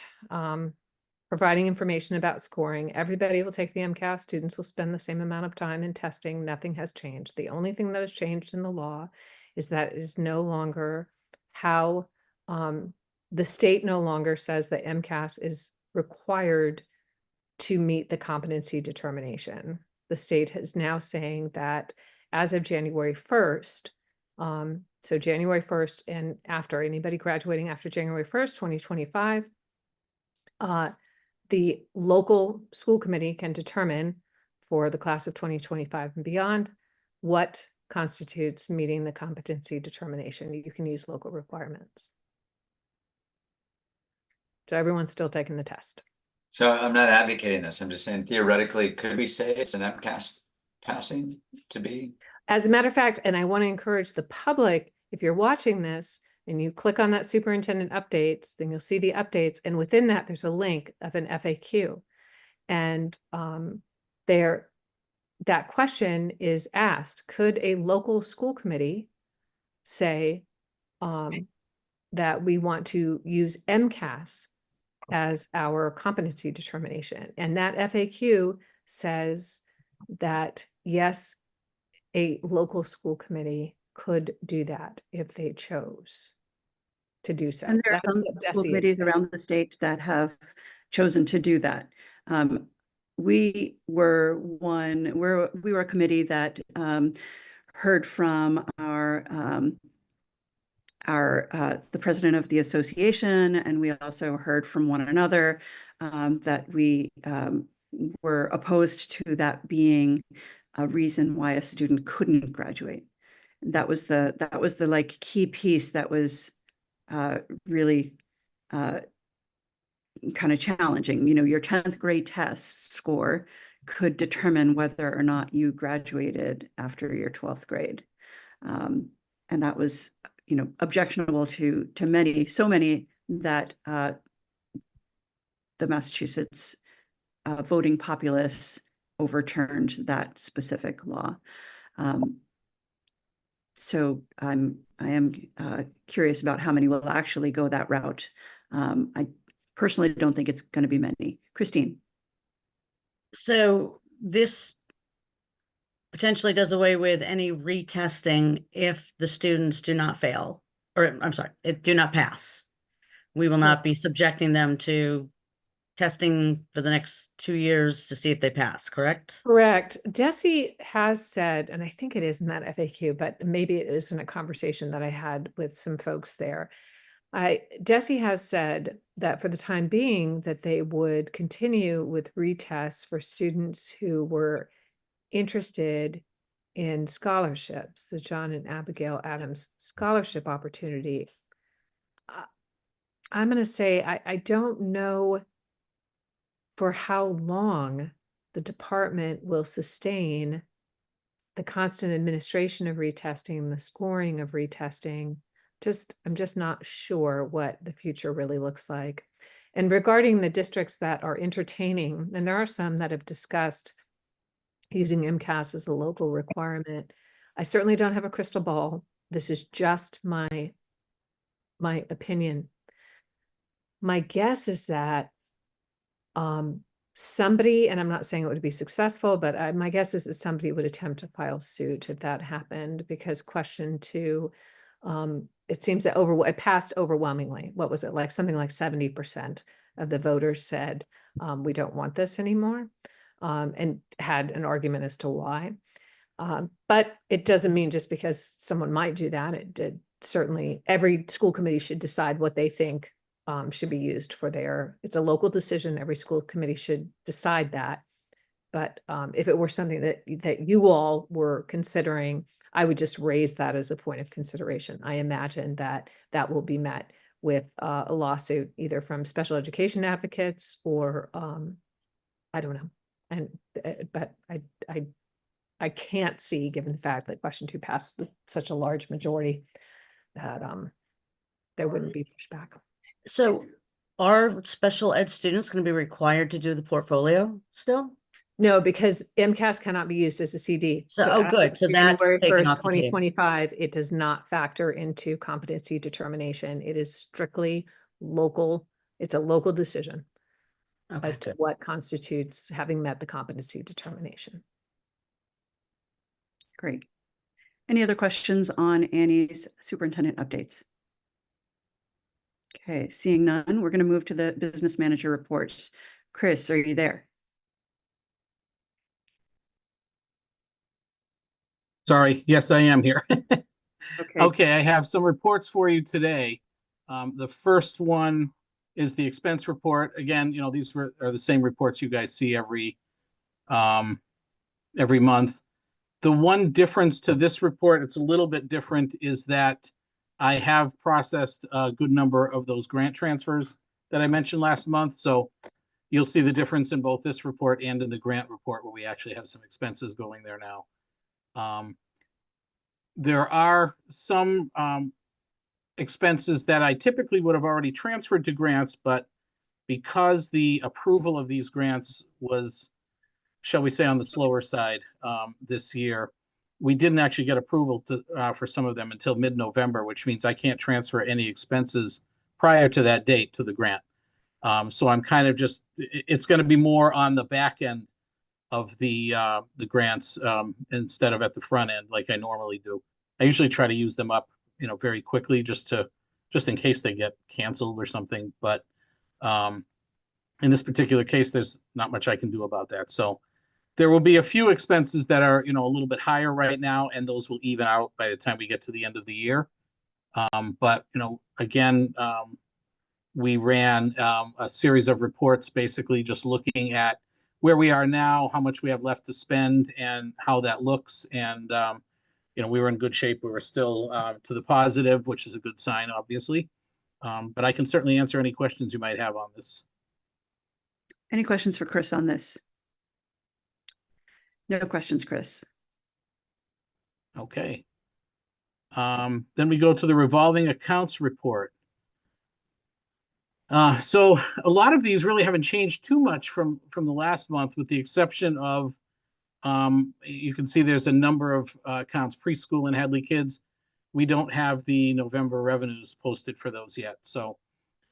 providing information about scoring. Everybody will take the MCAS. Students will spend the same amount of time in testing. Nothing has changed. The only thing that has changed in the law is that it is no longer how the state no longer says that MCAS is required to meet the competency determination. The state is now saying that as of January 1st, so January 1st and after, anybody graduating after January 1st, 2025, the local school committee can determine for the class of 2025 and beyond what constitutes meeting the competency determination. You can use local requirements. So everyone's still taking the test. So I'm not advocating this. I'm just saying theoretically, could we say it's an MCAS passing to be? As a matter of fact, and I want to encourage the public, if you're watching this and you click on that superintendent updates, then you'll see the updates. And within that, there's a link of an FAQ. And that question is asked, could a local school committee say that we want to use MCAS as our competency determination? And that FAQ says that yes, a local school committee could do that if they chose to do so. And there are That's some what school DESE is committees saying. around the state that have chosen to do that. We were a committee that heard from the president of the association, and we also heard from one another that we were opposed to that being a reason why a student couldn't graduate. That was the like key piece that was really kind of challenging. Your 10th grade test score could determine whether or not you graduated after your 12th grade. And that was, objectionable to so many that the Massachusetts voting populace overturned that specific law. So I am curious about how many will actually go that route. I personally don't think it's going to be many. Christine. So this potentially does away with any retesting if the students do not fail, or I'm sorry, do not pass. We will not be subjecting them to testing for the next 2 years to see if they pass, correct? Correct. Desi has said, and I think it is in that FAQ, but maybe it is in a conversation that I had with some folks there. Desi has said that for the time being, that they would continue with retests for students who were interested in scholarships, the John and Abigail Adams scholarship opportunity. I'm going to say, I don't know for how long the department will sustain the constant administration of retesting, the scoring of retesting. I'm just not sure what the future really looks like. And regarding the districts that are entertaining, and there are some that have discussed using MCAS as a local requirement, I certainly don't have a crystal ball. This is just my opinion. My guess is that somebody, and I'm not saying it would be successful, but my guess is that somebody would attempt to file suit if that happened, because question 2, it seems that it passed overwhelmingly. What was it, like something like 70% of the voters said, we don't want this anymore, and had an argument as to why. But it doesn't mean just because someone might do that, it did. Certainly every school committee should decide what they think should be used for it's a local decision. Every school committee should decide that. But if it were something that you all were considering, I would just raise that as a point of consideration. I imagine that will be met with a lawsuit, either from special education advocates or I don't know. And but I can't see, given the fact that question 2 passed with such a large majority, that there wouldn't be pushback. So are special ed students going to be required to do the portfolio still? No, because MCAS cannot be used as a CD. So, oh, after good. So that's January taken 1st, off the table. 2025, it does not factor into competency determination. It is strictly local. It's a local decision Okay, as to good. what constitutes having met the competency determination. Great. Any other questions on Annie's superintendent updates? Okay, seeing none, we're going to move to the business manager reports. Chris, are you there? Sorry, yes, I am here. Okay. Okay, I have some reports for you today. The first one is the expense report. Again, these are the same reports you guys see every month. The one difference to this report, it's a little bit different, is that I have processed a good number of those grant transfers that I mentioned last month. So you'll see the difference in both this report and in the grant report, where we actually have some expenses going there now. There are some expenses that I typically would have already transferred to grants, but because the approval of these grants was, shall we say, on the slower side this year, we didn't actually get approval for some of them until mid-November, which means I can't transfer any expenses prior to that date to the grant. So I'm kind of just, it's going to be more on the back end of the grants instead of at the front end like I normally do. I usually try to use them up, very quickly just in case they get canceled or something. But in this particular case, there's not much I can do about that. So there will be a few expenses that are, a little bit higher right now, and those will even out by the time we get to the end of the year. But, again, we ran a series of reports basically just looking at where we are now, how much we have left to spend, and how that looks. And, we were in good shape. We were still to the positive, which is a good sign, obviously. But I can certainly answer any questions you might have on this. Any questions for Chris on this? No questions, Chris. Okay. Then we go to the revolving accounts report. So a lot of these really haven't changed too much from the last month, with the exception of, you can see there's a number of accounts, preschool and Hadley Kids. We don't have the November revenues posted for those yet. So,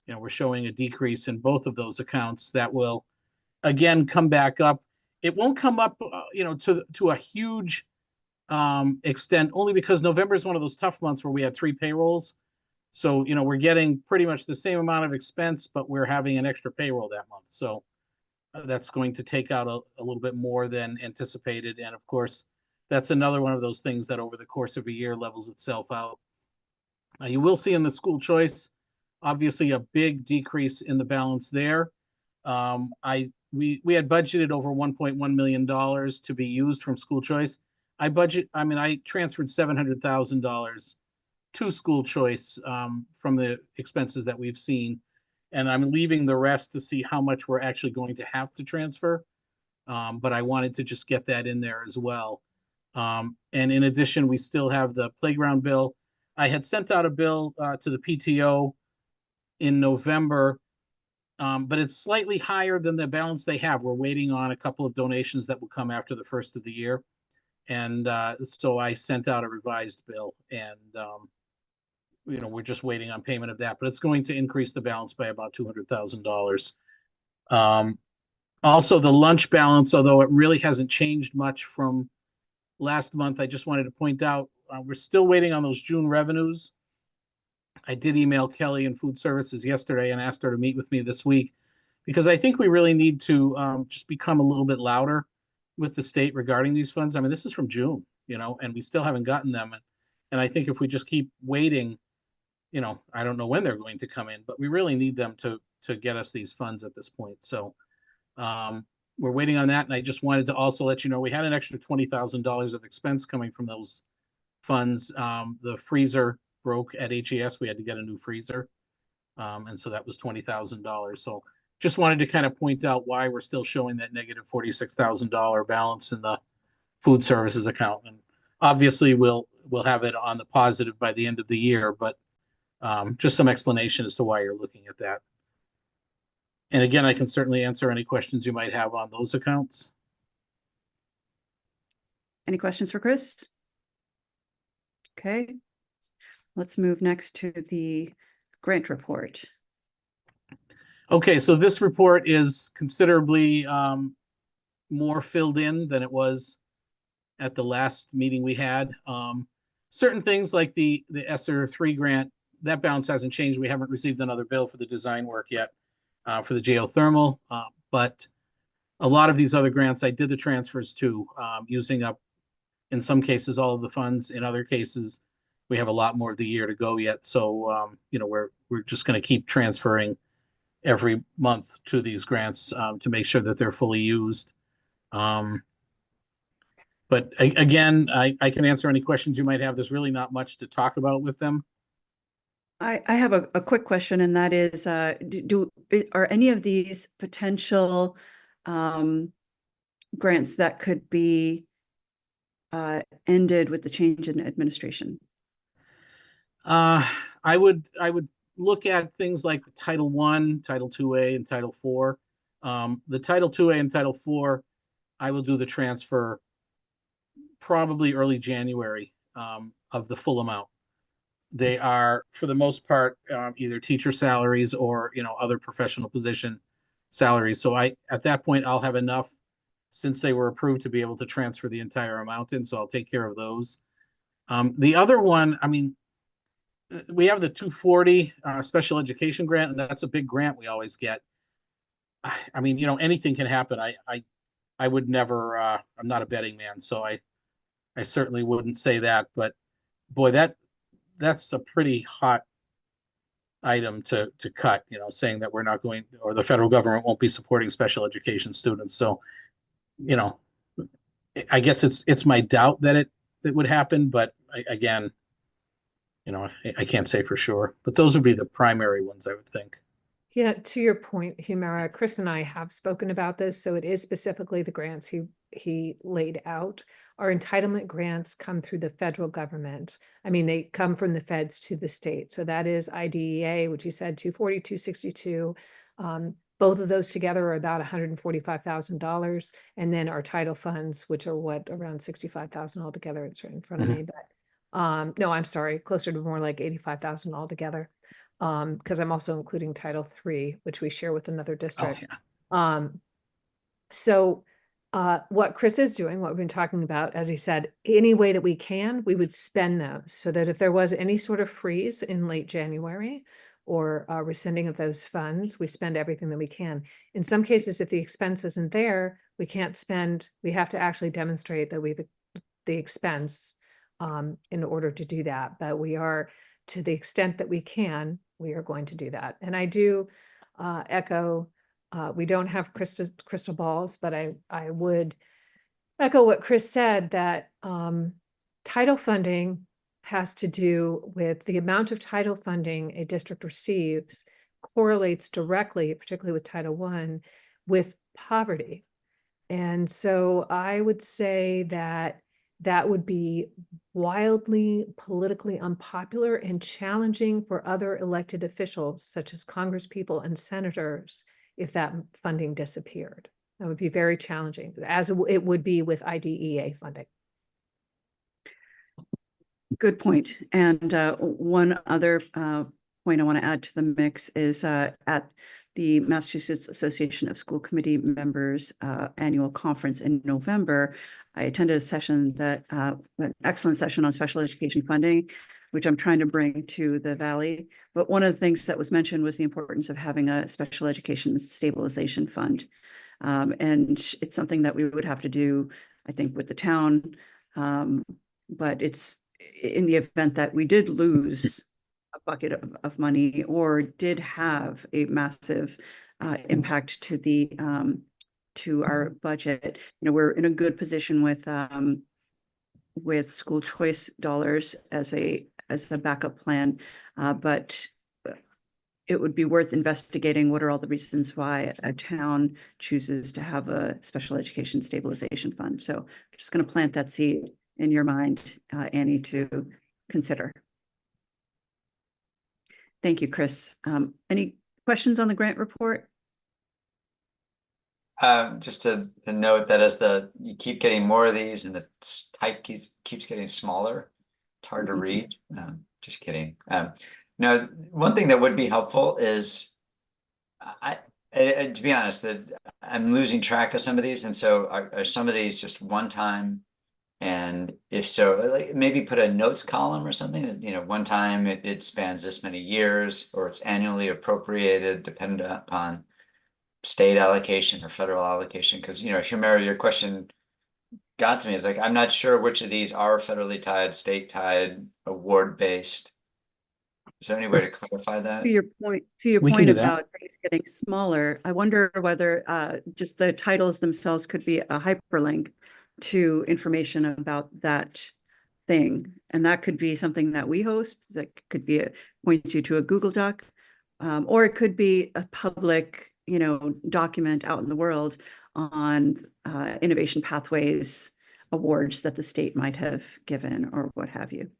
we're showing a decrease in both of those accounts that will, again, come back up. It won't come up, to a huge extent, only because November is one of those tough months where we had 3 payrolls. So, you know, we're getting pretty much the same amount of expense, but we're having an extra payroll that month. So that's going to take out a little bit more than anticipated. And of course, that's another one of those things that over the course of a year levels itself out. You will see in the school choice, obviously a big decrease in the balance there. We had budgeted over $1.1 million to be used from school choice. I transferred $700,000 to school choice from the expenses that we've seen. And I'm leaving the rest to see how much we're actually going to have to transfer. But I wanted to just get that in there as well. And in addition, we still have the playground bill. I had sent out a bill to the PTO in November, but it's slightly higher than the balance they have. We're waiting on a couple of donations that will come after the first of the year. And so I sent out a revised bill, and you know, we're just waiting on payment of that, but it's going to increase the balance by about $200,000. Also, the lunch balance, although it really hasn't changed much from last month, I just wanted to point out we're still waiting on those June revenues. I did email Kelly in Food Services yesterday and asked her to meet with me this week, because I think we really need to just become a little bit louder with the state regarding these funds. I mean, this is from June, you know, and we still haven't gotten them. And I think if we just keep waiting, you know, I don't know when they're going to come in, but we really need them to get us these funds at this point. So we're waiting on that. And I just wanted to also let you know, we had an extra $20,000 of expense coming from those funds. The freezer broke at HES. We had to get a new freezer. And so that was $20,000. So just wanted to kind of point out why we're still showing that negative $46,000 balance in the food services account. And obviously we'll have it on the positive by the end of the year, but just some explanation as to why you're looking at that. And again, I can certainly answer any questions you might have on those accounts. Any questions for Chris? Okay, let's move next to the grant report. Okay, so this report is considerably more filled in than it was at the last meeting we had. Certain things like the ESSER 3 grant, that balance hasn't changed. We haven't received another bill for the design work yet for the geothermal, but a lot of these other grants, I did the transfers to, using up, in some cases, all of the funds. In other cases, we have a lot more of the year to go yet. So, you know, we're just going to keep transferring every month to these grants to make sure that they're fully used. But again, I can answer any questions you might have. There's really not much to talk about with them. I have a quick question, and that is, are any of these potential grants that could be ended with the change in administration? I would look at things like the Title I, Title IIA, and Title IV. The Title IIA and Title IV, I will do the transfer probably early January of the full amount. They are, for the most part, either teacher salaries or, you know, other professional position salaries. So at that point, I'll have enough, since they were approved, to be able to transfer the entire amount in. So I'll take care of those. The other one, I mean, we have the 240 special education grant, and that's a big grant we always get. I mean, you know, anything can happen. I would never, I'm not a betting man, so I certainly wouldn't say that, but boy, that's a pretty hot item to cut, you know, saying that we're not going, or the federal government won't be supporting special education students. So, you know, I guess it's my doubt that it would happen, but again, you know, I can't say for sure, but those would be the primary ones, I would think. Yeah, to your point, Humira, Chris and I have spoken about this, so it is specifically the grants he laid out. Our entitlement grants come through the federal government. I mean, they come from the feds to the state. So that is IDEA, which he said 240, 262. Both of those together are about $145,000. And then our title funds, which are around 65,000 altogether. It's right in front of me, but no, I'm sorry, closer to more like 85,000 altogether. Because I'm also including Title III, which we share with another district. Oh, yeah. So What Chris is doing, what we've been talking about, as he said, any way that we can, we would spend those so that if there was any sort of freeze in late January or rescinding of those funds, we spend everything that we can. In some cases, if the expense isn't there, we can't spend, we have to actually demonstrate that we've the expense in order to do that. But we are, to the extent that we can, we are going to do that. And I do echo, we don't have crystal balls, but I would echo what Chris said, that title funding has to do with the amount of title funding a district receives correlates directly, particularly with Title I, with poverty. And so I would say that that would be wildly politically unpopular and challenging for other elected officials, such as congresspeople and senators, if that funding disappeared. That would be very challenging, as it would be with IDEA funding. Good point. And one other point I want to add to the mix is at the Massachusetts Association of School Committee Members annual conference in November, I attended a session that, an excellent session on special education funding, which I'm trying to bring to the Valley. But one of the things that was mentioned was the importance of having a special education stabilization fund. And it's something that we would have to do, I think, with the town. But it's in the event that we did lose a bucket of money or did have a massive impact to the to our budget, we're in a good position with school choice dollars as a backup plan, but it would be worth investigating what are all the reasons why a town chooses to have a special education stabilization fund. So I'm just going to plant that seed in your mind, Annie, to consider. Thank you, Chris. Any questions on the grant report? Just to note that as you keep getting more of these and the type keeps getting smaller, it's hard to read. Just kidding. No, one thing that would be helpful is, to be honest, that I'm losing track of some of these, and so are some of these just one time? And if so, like maybe put a notes column or something. One time it spans this many years, or it's annually appropriated, dependent upon state allocation or federal allocation. Because Humira, your question got to me. It's like I'm not sure which of these are federally tied, state tied, award based. Is there any way to clarify that? To your point about things getting smaller, I wonder whether just the titles themselves could be a hyperlink to information about that thing. And that could be something that we host, that could be points you to a Google Doc, or it could be a public, document out in the world on innovation pathways awards that the state might have given or what have you.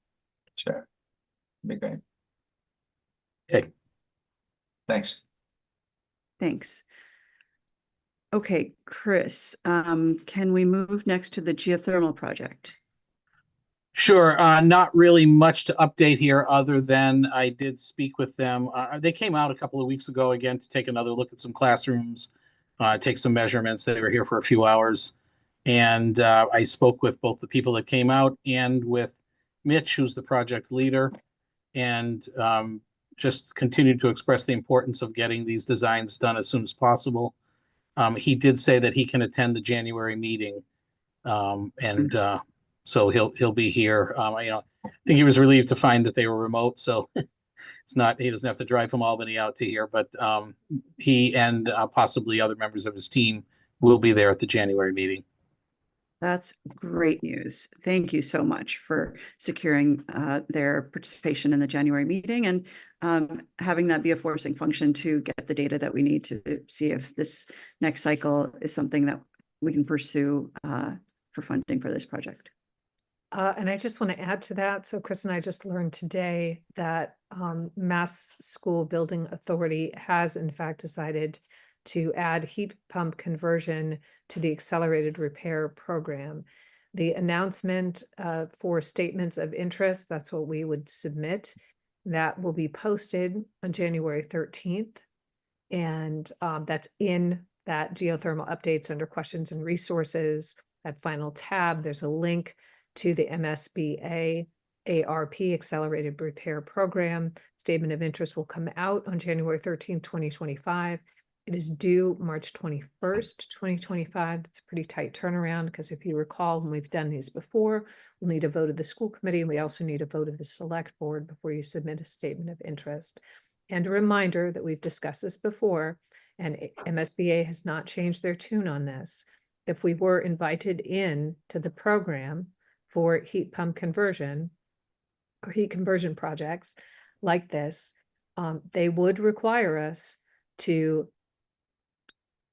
Sure. That'd be great. Okay. Thanks. Thanks. Okay, Chris, can we move next to the geothermal project? Sure. Not really much to update here other than I did speak with them. They came out a couple of weeks ago again to take another look at some classrooms, take some measurements. They were here for a few hours. And I spoke with both the people that came out and with Mitch, who's the project leader, and just continued to express the importance of getting these designs done as soon as possible. He did say that he can attend the January meeting, so he'll be here. I think he was relieved to find that they were remote, so he doesn't have to drive from Albany out to here. But he and possibly other members of his team will be there at the January meeting. That's great news. Thank you so much for securing their participation in the January meeting and having that be a forcing function to get the data that we need to see if this next cycle is something that we can pursue for funding for this project. And I just want to add to that. So Chris and I just learned today that Mass School Building Authority has in fact decided to add heat pump conversion to the accelerated repair program. The announcement for statements of interest, that's what we would submit. That will be posted on January 13th. And that's in that geothermal updates under questions and resources. That final tab, there's a link to the MSBA ARP Accelerated Repair Program. Statement of interest will come out on January 13th, 2025. It is due March 21st, 2025. It's a pretty tight turnaround because if you recall, when we've done these before, we'll need a vote of the school committee and we also need a vote of the select board before you submit a statement of interest. And a reminder that we've discussed this before, and MSBA has not changed their tune on this. If we were invited in to the program for heat pump conversion or heat conversion projects like this, they would require us to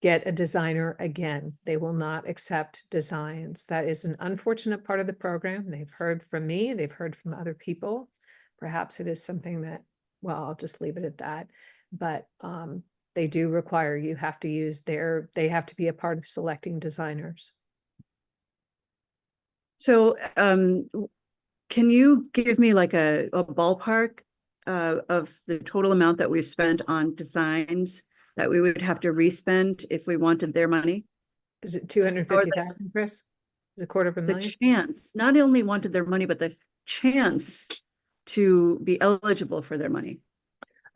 get a designer again. They will not accept designs. That is an unfortunate part of the program. They've heard from me, they've heard from other people. Perhaps it is something that, well, I'll just leave it at that. But they do require you have to use they have to be a part of selecting designers. So can you give me like a ballpark of the total amount that we've spent on designs that we would have to respend if we wanted their money? Is it 250,000, Chris? Is it $250,000? The chance, not only wanted their money, but the chance to be eligible for their money.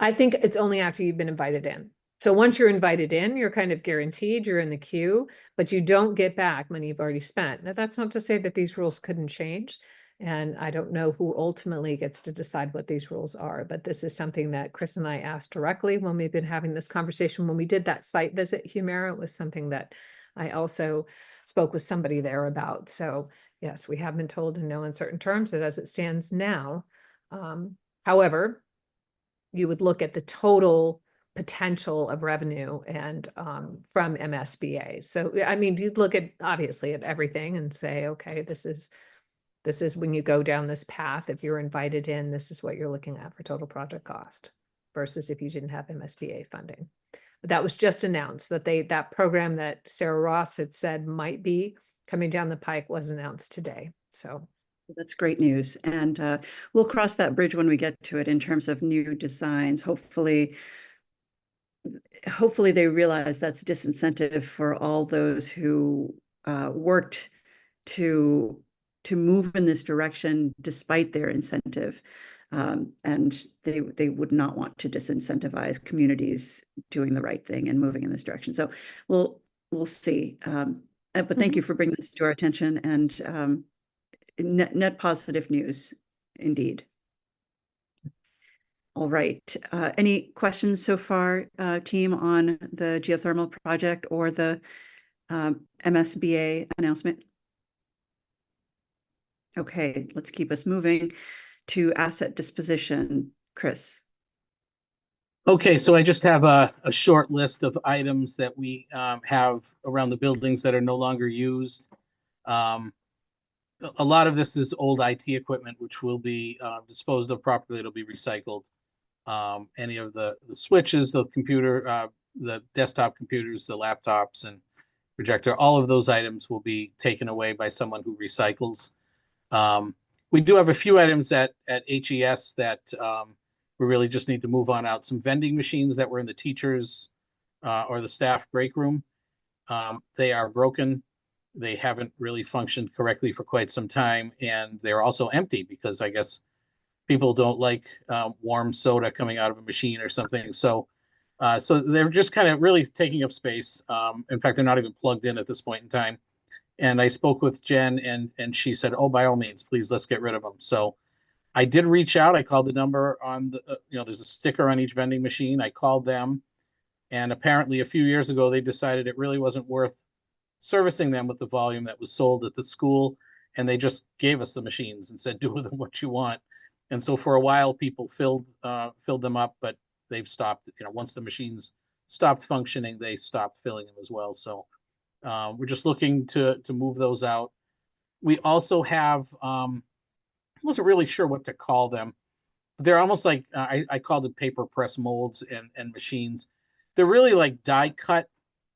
I think it's only after you've been invited in. So once you're invited in, you're kind of guaranteed you're in the queue, but you don't get back money you've already spent. Now, that's not to say that these rules couldn't change. And I don't know who ultimately gets to decide what these rules are, but this is something that Chris and I asked directly when we've been having this conversation. When we did that site visit, Humira, it was something that I also spoke with somebody there about. So yes, we have been told in no uncertain terms that as it stands now, however, you would look at the total potential of revenue and from MSBA. So, I mean, you'd look at obviously at everything and say, okay, this is when you go down this path, if you're invited in, this is what you're looking at for total project cost versus if you didn't have MSBA funding. But that was just announced that that program that Sarah Ross had said might be coming down the pike was announced today. So that's great news. And we'll cross that bridge when we get to it in terms of new designs. Hopefully they realize that's disincentive for all those who worked to move in this direction despite their incentive. And they would not want to disincentivize communities doing the right thing and moving in this direction. So we'll see. But thank you for bringing this to our attention, and net positive news indeed. All right. Any questions so far, team, on the geothermal project or the MSBA announcement? Okay, let's keep us moving to asset disposition. Chris. Okay, so I just have a short list of items that we have around the buildings that are no longer used. A lot of this is old IT equipment, which will be disposed of properly. It'll be recycled. Any of the switches, the computer, the desktop computers, the laptops and projector, all of those items will be taken away by someone who recycles. We do have a few items at HES that we really just need to move on out. Some vending machines that were in the teachers or the staff break room. They are broken. They haven't really functioned correctly for quite some time, and they're also empty because I guess people don't like warm soda coming out of a machine or something. So they're just kind of really taking up space. In fact, they're not even plugged in at this point in time. And I spoke with Jen, and she said, "Oh, by all means, please, let's get rid of them." So I did reach out. I called the number on the, there's a sticker on each vending machine. I called them, and apparently a few years ago, they decided it really wasn't worth servicing them with the volume that was sold at the school. And they just gave us the machines and said, do with them what you want. And so for a while, people filled them up, but they've stopped, once the machines stopped functioning, they stopped filling them as well. So we're just looking to move those out. We also have, I wasn't really sure what to call them. They're almost like, I called it paper press molds and machines. They're really like die cut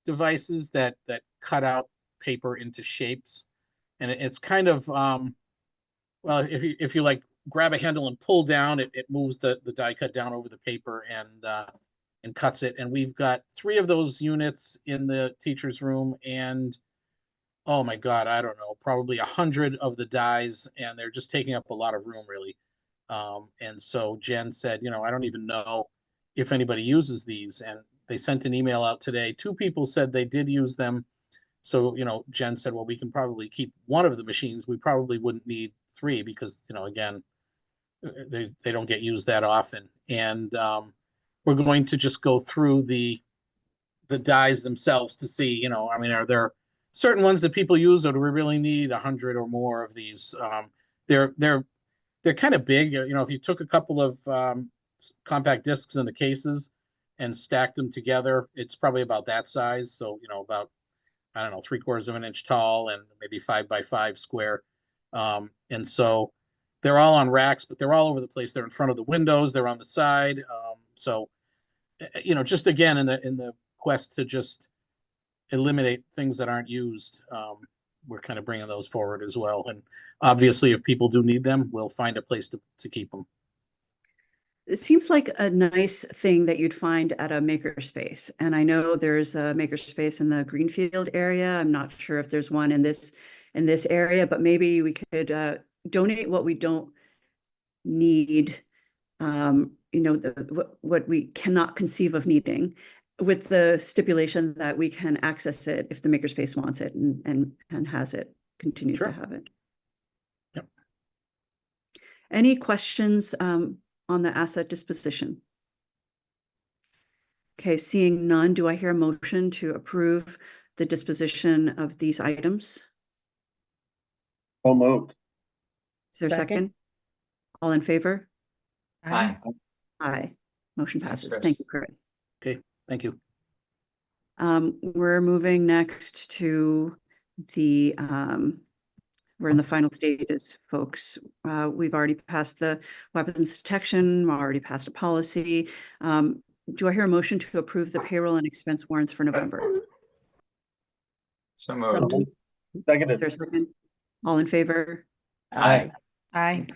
devices that cut out paper into shapes. And it's kind of, well, if you like grab a handle and pull down, it moves the die cut down over the paper. And and cuts it. And we've got 3 of those units in the teacher's room, and oh my God, I don't know, probably 100 of the dies, and they're just taking up a lot of room, really. And so Jen said, I don't even know if anybody uses these. And they sent an email out today. 2 people said they did use them. So, Jen said, well, we can probably keep one of the machines. We probably wouldn't need 3 because, again, they don't get used that often. And we're going to just go through the dies themselves to see, are there certain ones that people use, or do we really need 100 or more of these? They're kind of big. If you took a couple of compact discs in the cases and stacked them together, it's probably about that size. So, about, I don't know, 3/4 of an inch tall and maybe 5 by 5 square. And so they're all on racks, but they're all over the place. They're in front of the windows. They're on the side. So, just again, in the quest to just eliminate things that aren't used, we're kind of bringing those forward as well. And obviously, if people do need them, we'll find a place to keep them. It seems like a nice thing that you'd find at a makerspace. And I know there's a makerspace in the Greenfield area. I'm not sure if there's one in this area, but maybe we could donate what we don't need, what we cannot conceive of needing, with the stipulation that we can access it if the makerspace wants it and has it, continues Sure. to have it. Yep. Any questions on the asset disposition? Okay, seeing none, do I hear a motion to approve the disposition of these items? So moved. Is there a Second. second? All in favor? Aye. Aye. Motion Thanks, passes. Chris. Thank you, Chris. Okay, thank you. We're moving next to the, we're in the final stages, folks. We've already passed the weapons detection, already passed a policy. Do I hear a motion to approve the payroll and expense warrants for November? So moved. Is Seconded. there a second? All in favor? Aye. Aye.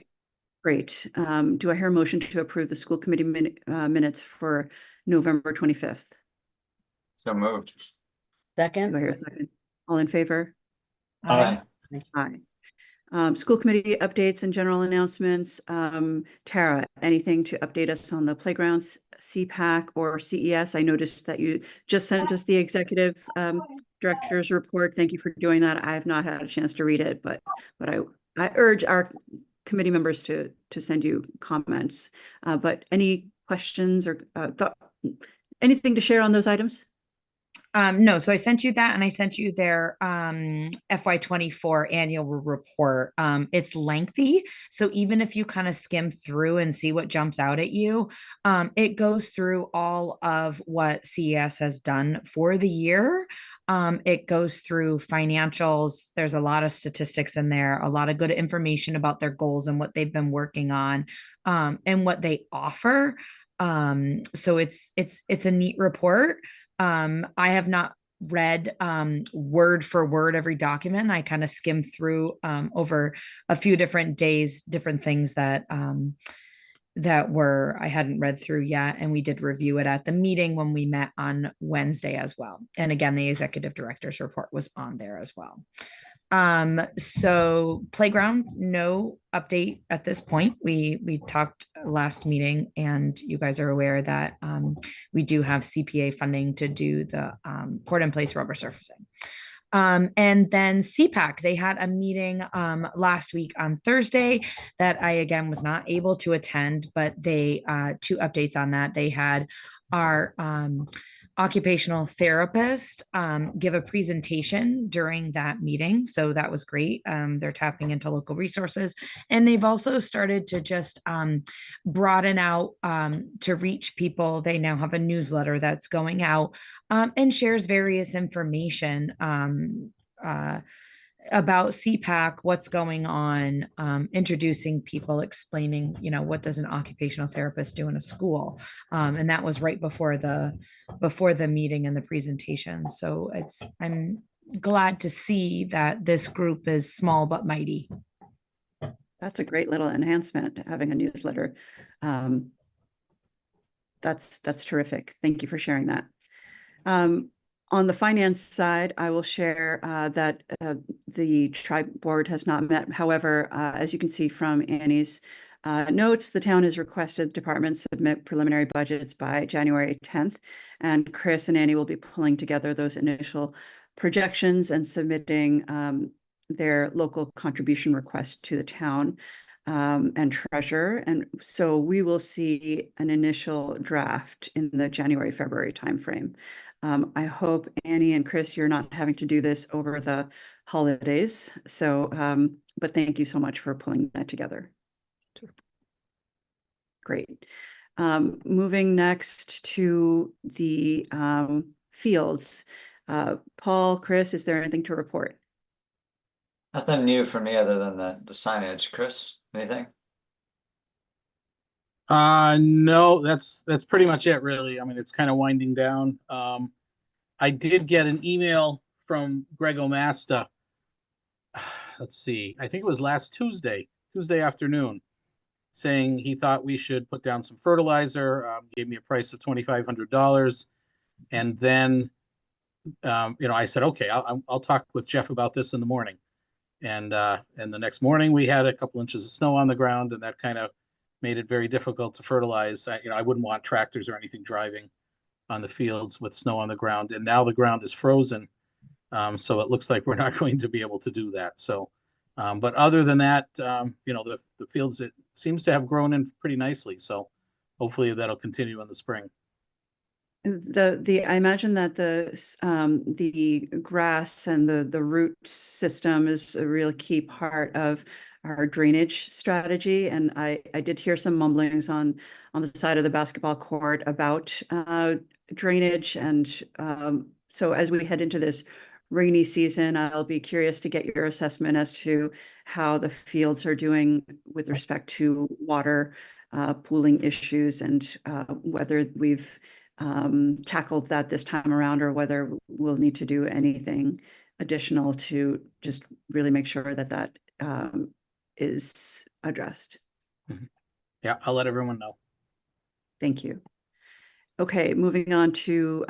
Great. Do I hear a motion to approve the school committee minutes for November 25th? So moved. Do I Second. hear a second? All in favor? Aye. Aye. School committee updates and general announcements. Tara, anything to update us on the playgrounds, CPAC or CES? I noticed that you just sent us the executive director's report. Thank you for doing that. I have not had a chance to read it, but I urge our committee members to send you comments. But any questions or anything to share on those items? No, so I sent you that, and I sent you their FY24 annual report. It's lengthy, so even if you kind of skim through and see what jumps out at you, it goes through all of what CES has done for the year. It goes through financials. There's a lot of statistics in there, a lot of good information about their goals and what they've been working on, and what they offer. So it's a neat report. I have not read word for word every document. I kind of skimmed through over a few different days, different things that I hadn't read through yet. And we did review it at the meeting when we met on Wednesday as well. And again, the executive director's report was on there as well. So playground, no update at this point. We talked last meeting, and you guys are aware that we do have CPA funding to do the port in place rubber surfacing. And then CPAC, they had a meeting last week on Thursday that I again was not able to attend, but they 2 updates on that. They had our occupational therapist give a presentation during that meeting. So that was great. They're tapping into local resources, and they've also started to just broaden out to reach people. They now have a newsletter that's going out and shares various information about CPAC, what's going on, introducing people, explaining, what does an occupational therapist do in a school? And that was right before the meeting and the presentation. So I'm glad to see that this group is small but mighty. That's a great little enhancement, having a newsletter. That that's terrific. Thank you for sharing that. On the finance side, I will share that the Tribe Board has not met. However, as you can see from Annie's notes, the town has requested departments submit preliminary budgets by January 10th, and Chris and Annie will be pulling together those initial projections and submitting their local contribution request to the town and treasurer. And so we will see an initial draft in the January, February timeframe. I hope Annie and Chris, you're not having to do this over the holidays. So, but thank you so much for pulling that together. Great. Moving next to the fields. Paul, Chris, is there anything to report? Nothing new for me other than the signage. Chris, anything? No, that's pretty much it, really. I mean, it's kind of winding down. I did get an email from Greg Omasta. Let's see, I think it was last Tuesday afternoon, saying he thought we should put down some fertilizer, gave me a price of $2,500. And then, I said, okay, I'll talk with Jeff about this in the morning. And the next morning we had a couple inches of snow on the ground, and that kind of made it very difficult to fertilize. I wouldn't want tractors or anything driving on the fields with snow on the ground. And now the ground is frozen. So it looks like we're not going to be able to do that. So, but other than that, the fields, it seems to have grown in pretty nicely. So hopefully that'll continue in the spring. I imagine that the grass and the root system is a real key part of our drainage strategy. And I did hear some mumblings on the side of the basketball court about drainage. And so as we head into this rainy season, I'll be curious to get your assessment as to how the fields are doing with respect to water pooling issues, and whether we've tackled that this time around, or whether we'll need to do anything additional to just really make sure that is addressed. Yeah, I'll let everyone know. Thank you. Okay, moving on to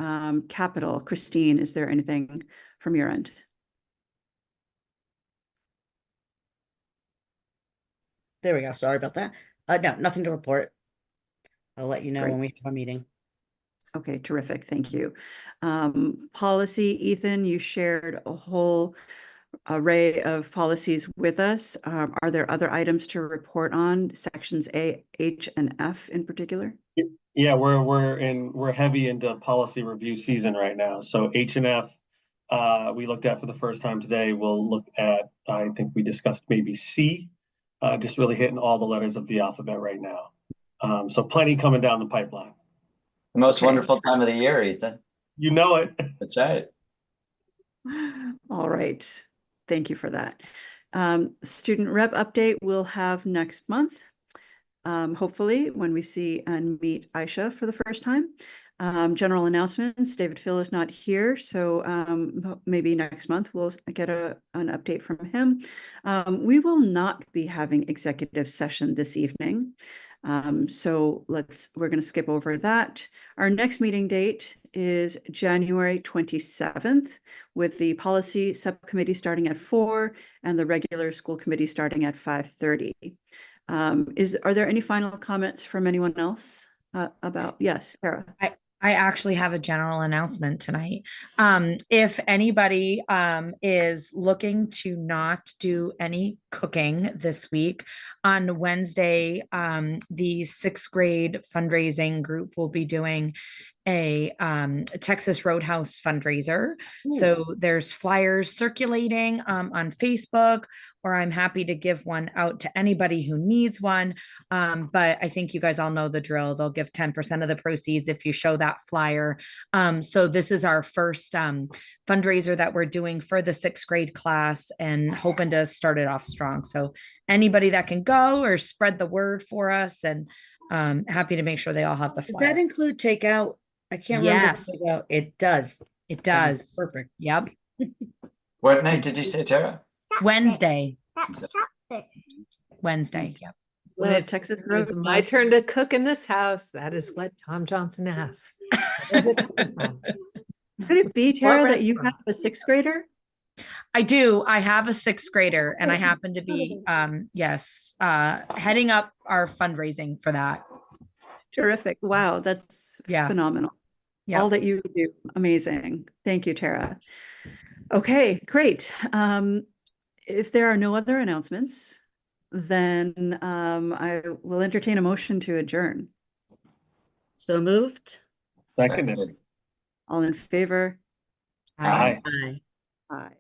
capital. Christine, is there anything from your end? There we go. Sorry about that. No, nothing to report. I'll let you know Great. when we have a meeting. Okay, terrific. Thank you. Policy, Ethan, you shared a whole array of policies with us. Are there other items to report on, sections A, H, and F in particular? Yeah, we're heavy into policy review season right now. So H and F, we looked at for the first time today. We'll look at, I think we discussed maybe C, just really hitting all the letters of the alphabet right now. So plenty coming down the pipeline. The most wonderful time of the year, Ethan. You know it. That's right. All right. Thank you for that. Student rep update we'll have next month. Hopefully when we see and meet Aisha for the first time. General announcements, David Phil is not here, so maybe next month we'll get an update from him. We will not be having executive session this evening. So we're going to skip over that. Our next meeting date is January 27th, with the policy subcommittee starting at 4 and the regular school committee starting at 5:30. Are there any final comments from anyone else about? Yes, Sarah. I actually have a general announcement tonight. If anybody is looking to not do any cooking this week, on Wednesday, the 6th grade fundraising group will be doing a Texas Roadhouse fundraiser. So there's flyers circulating on Facebook, or I'm happy to give one out to anybody who needs one. But I think you guys all know the drill. They'll give 10% of the proceeds if you show that flyer. So this is our first fundraiser that we're doing for the 6th grade class, and hoping to start it off strong. So anybody that can go or spread the word for us, and happy to make sure they all have the Does flyer. that include takeout? I can't remember. Yes. Takeout. It does. It does. Perfect. Yep. What night did you say, Tara? Wednesday. Wednesday. Yep. When Love it's Texas when growth. it's my turn to cook in this house, that is what Tom Johnson asks. Where's it coming from? Could it be, Tara, that you restaurant? have a sixth grader? I do. I have a sixth grader and I happen to be, yes, heading up our fundraising for that. Terrific. Wow, that's Yeah. phenomenal. Yeah. All that you do, amazing. Thank you, Tara. Okay, great. If there are no other announcements, then I will entertain a motion to adjourn. So moved. Seconded. All in favor? Aye. Aye. Aye.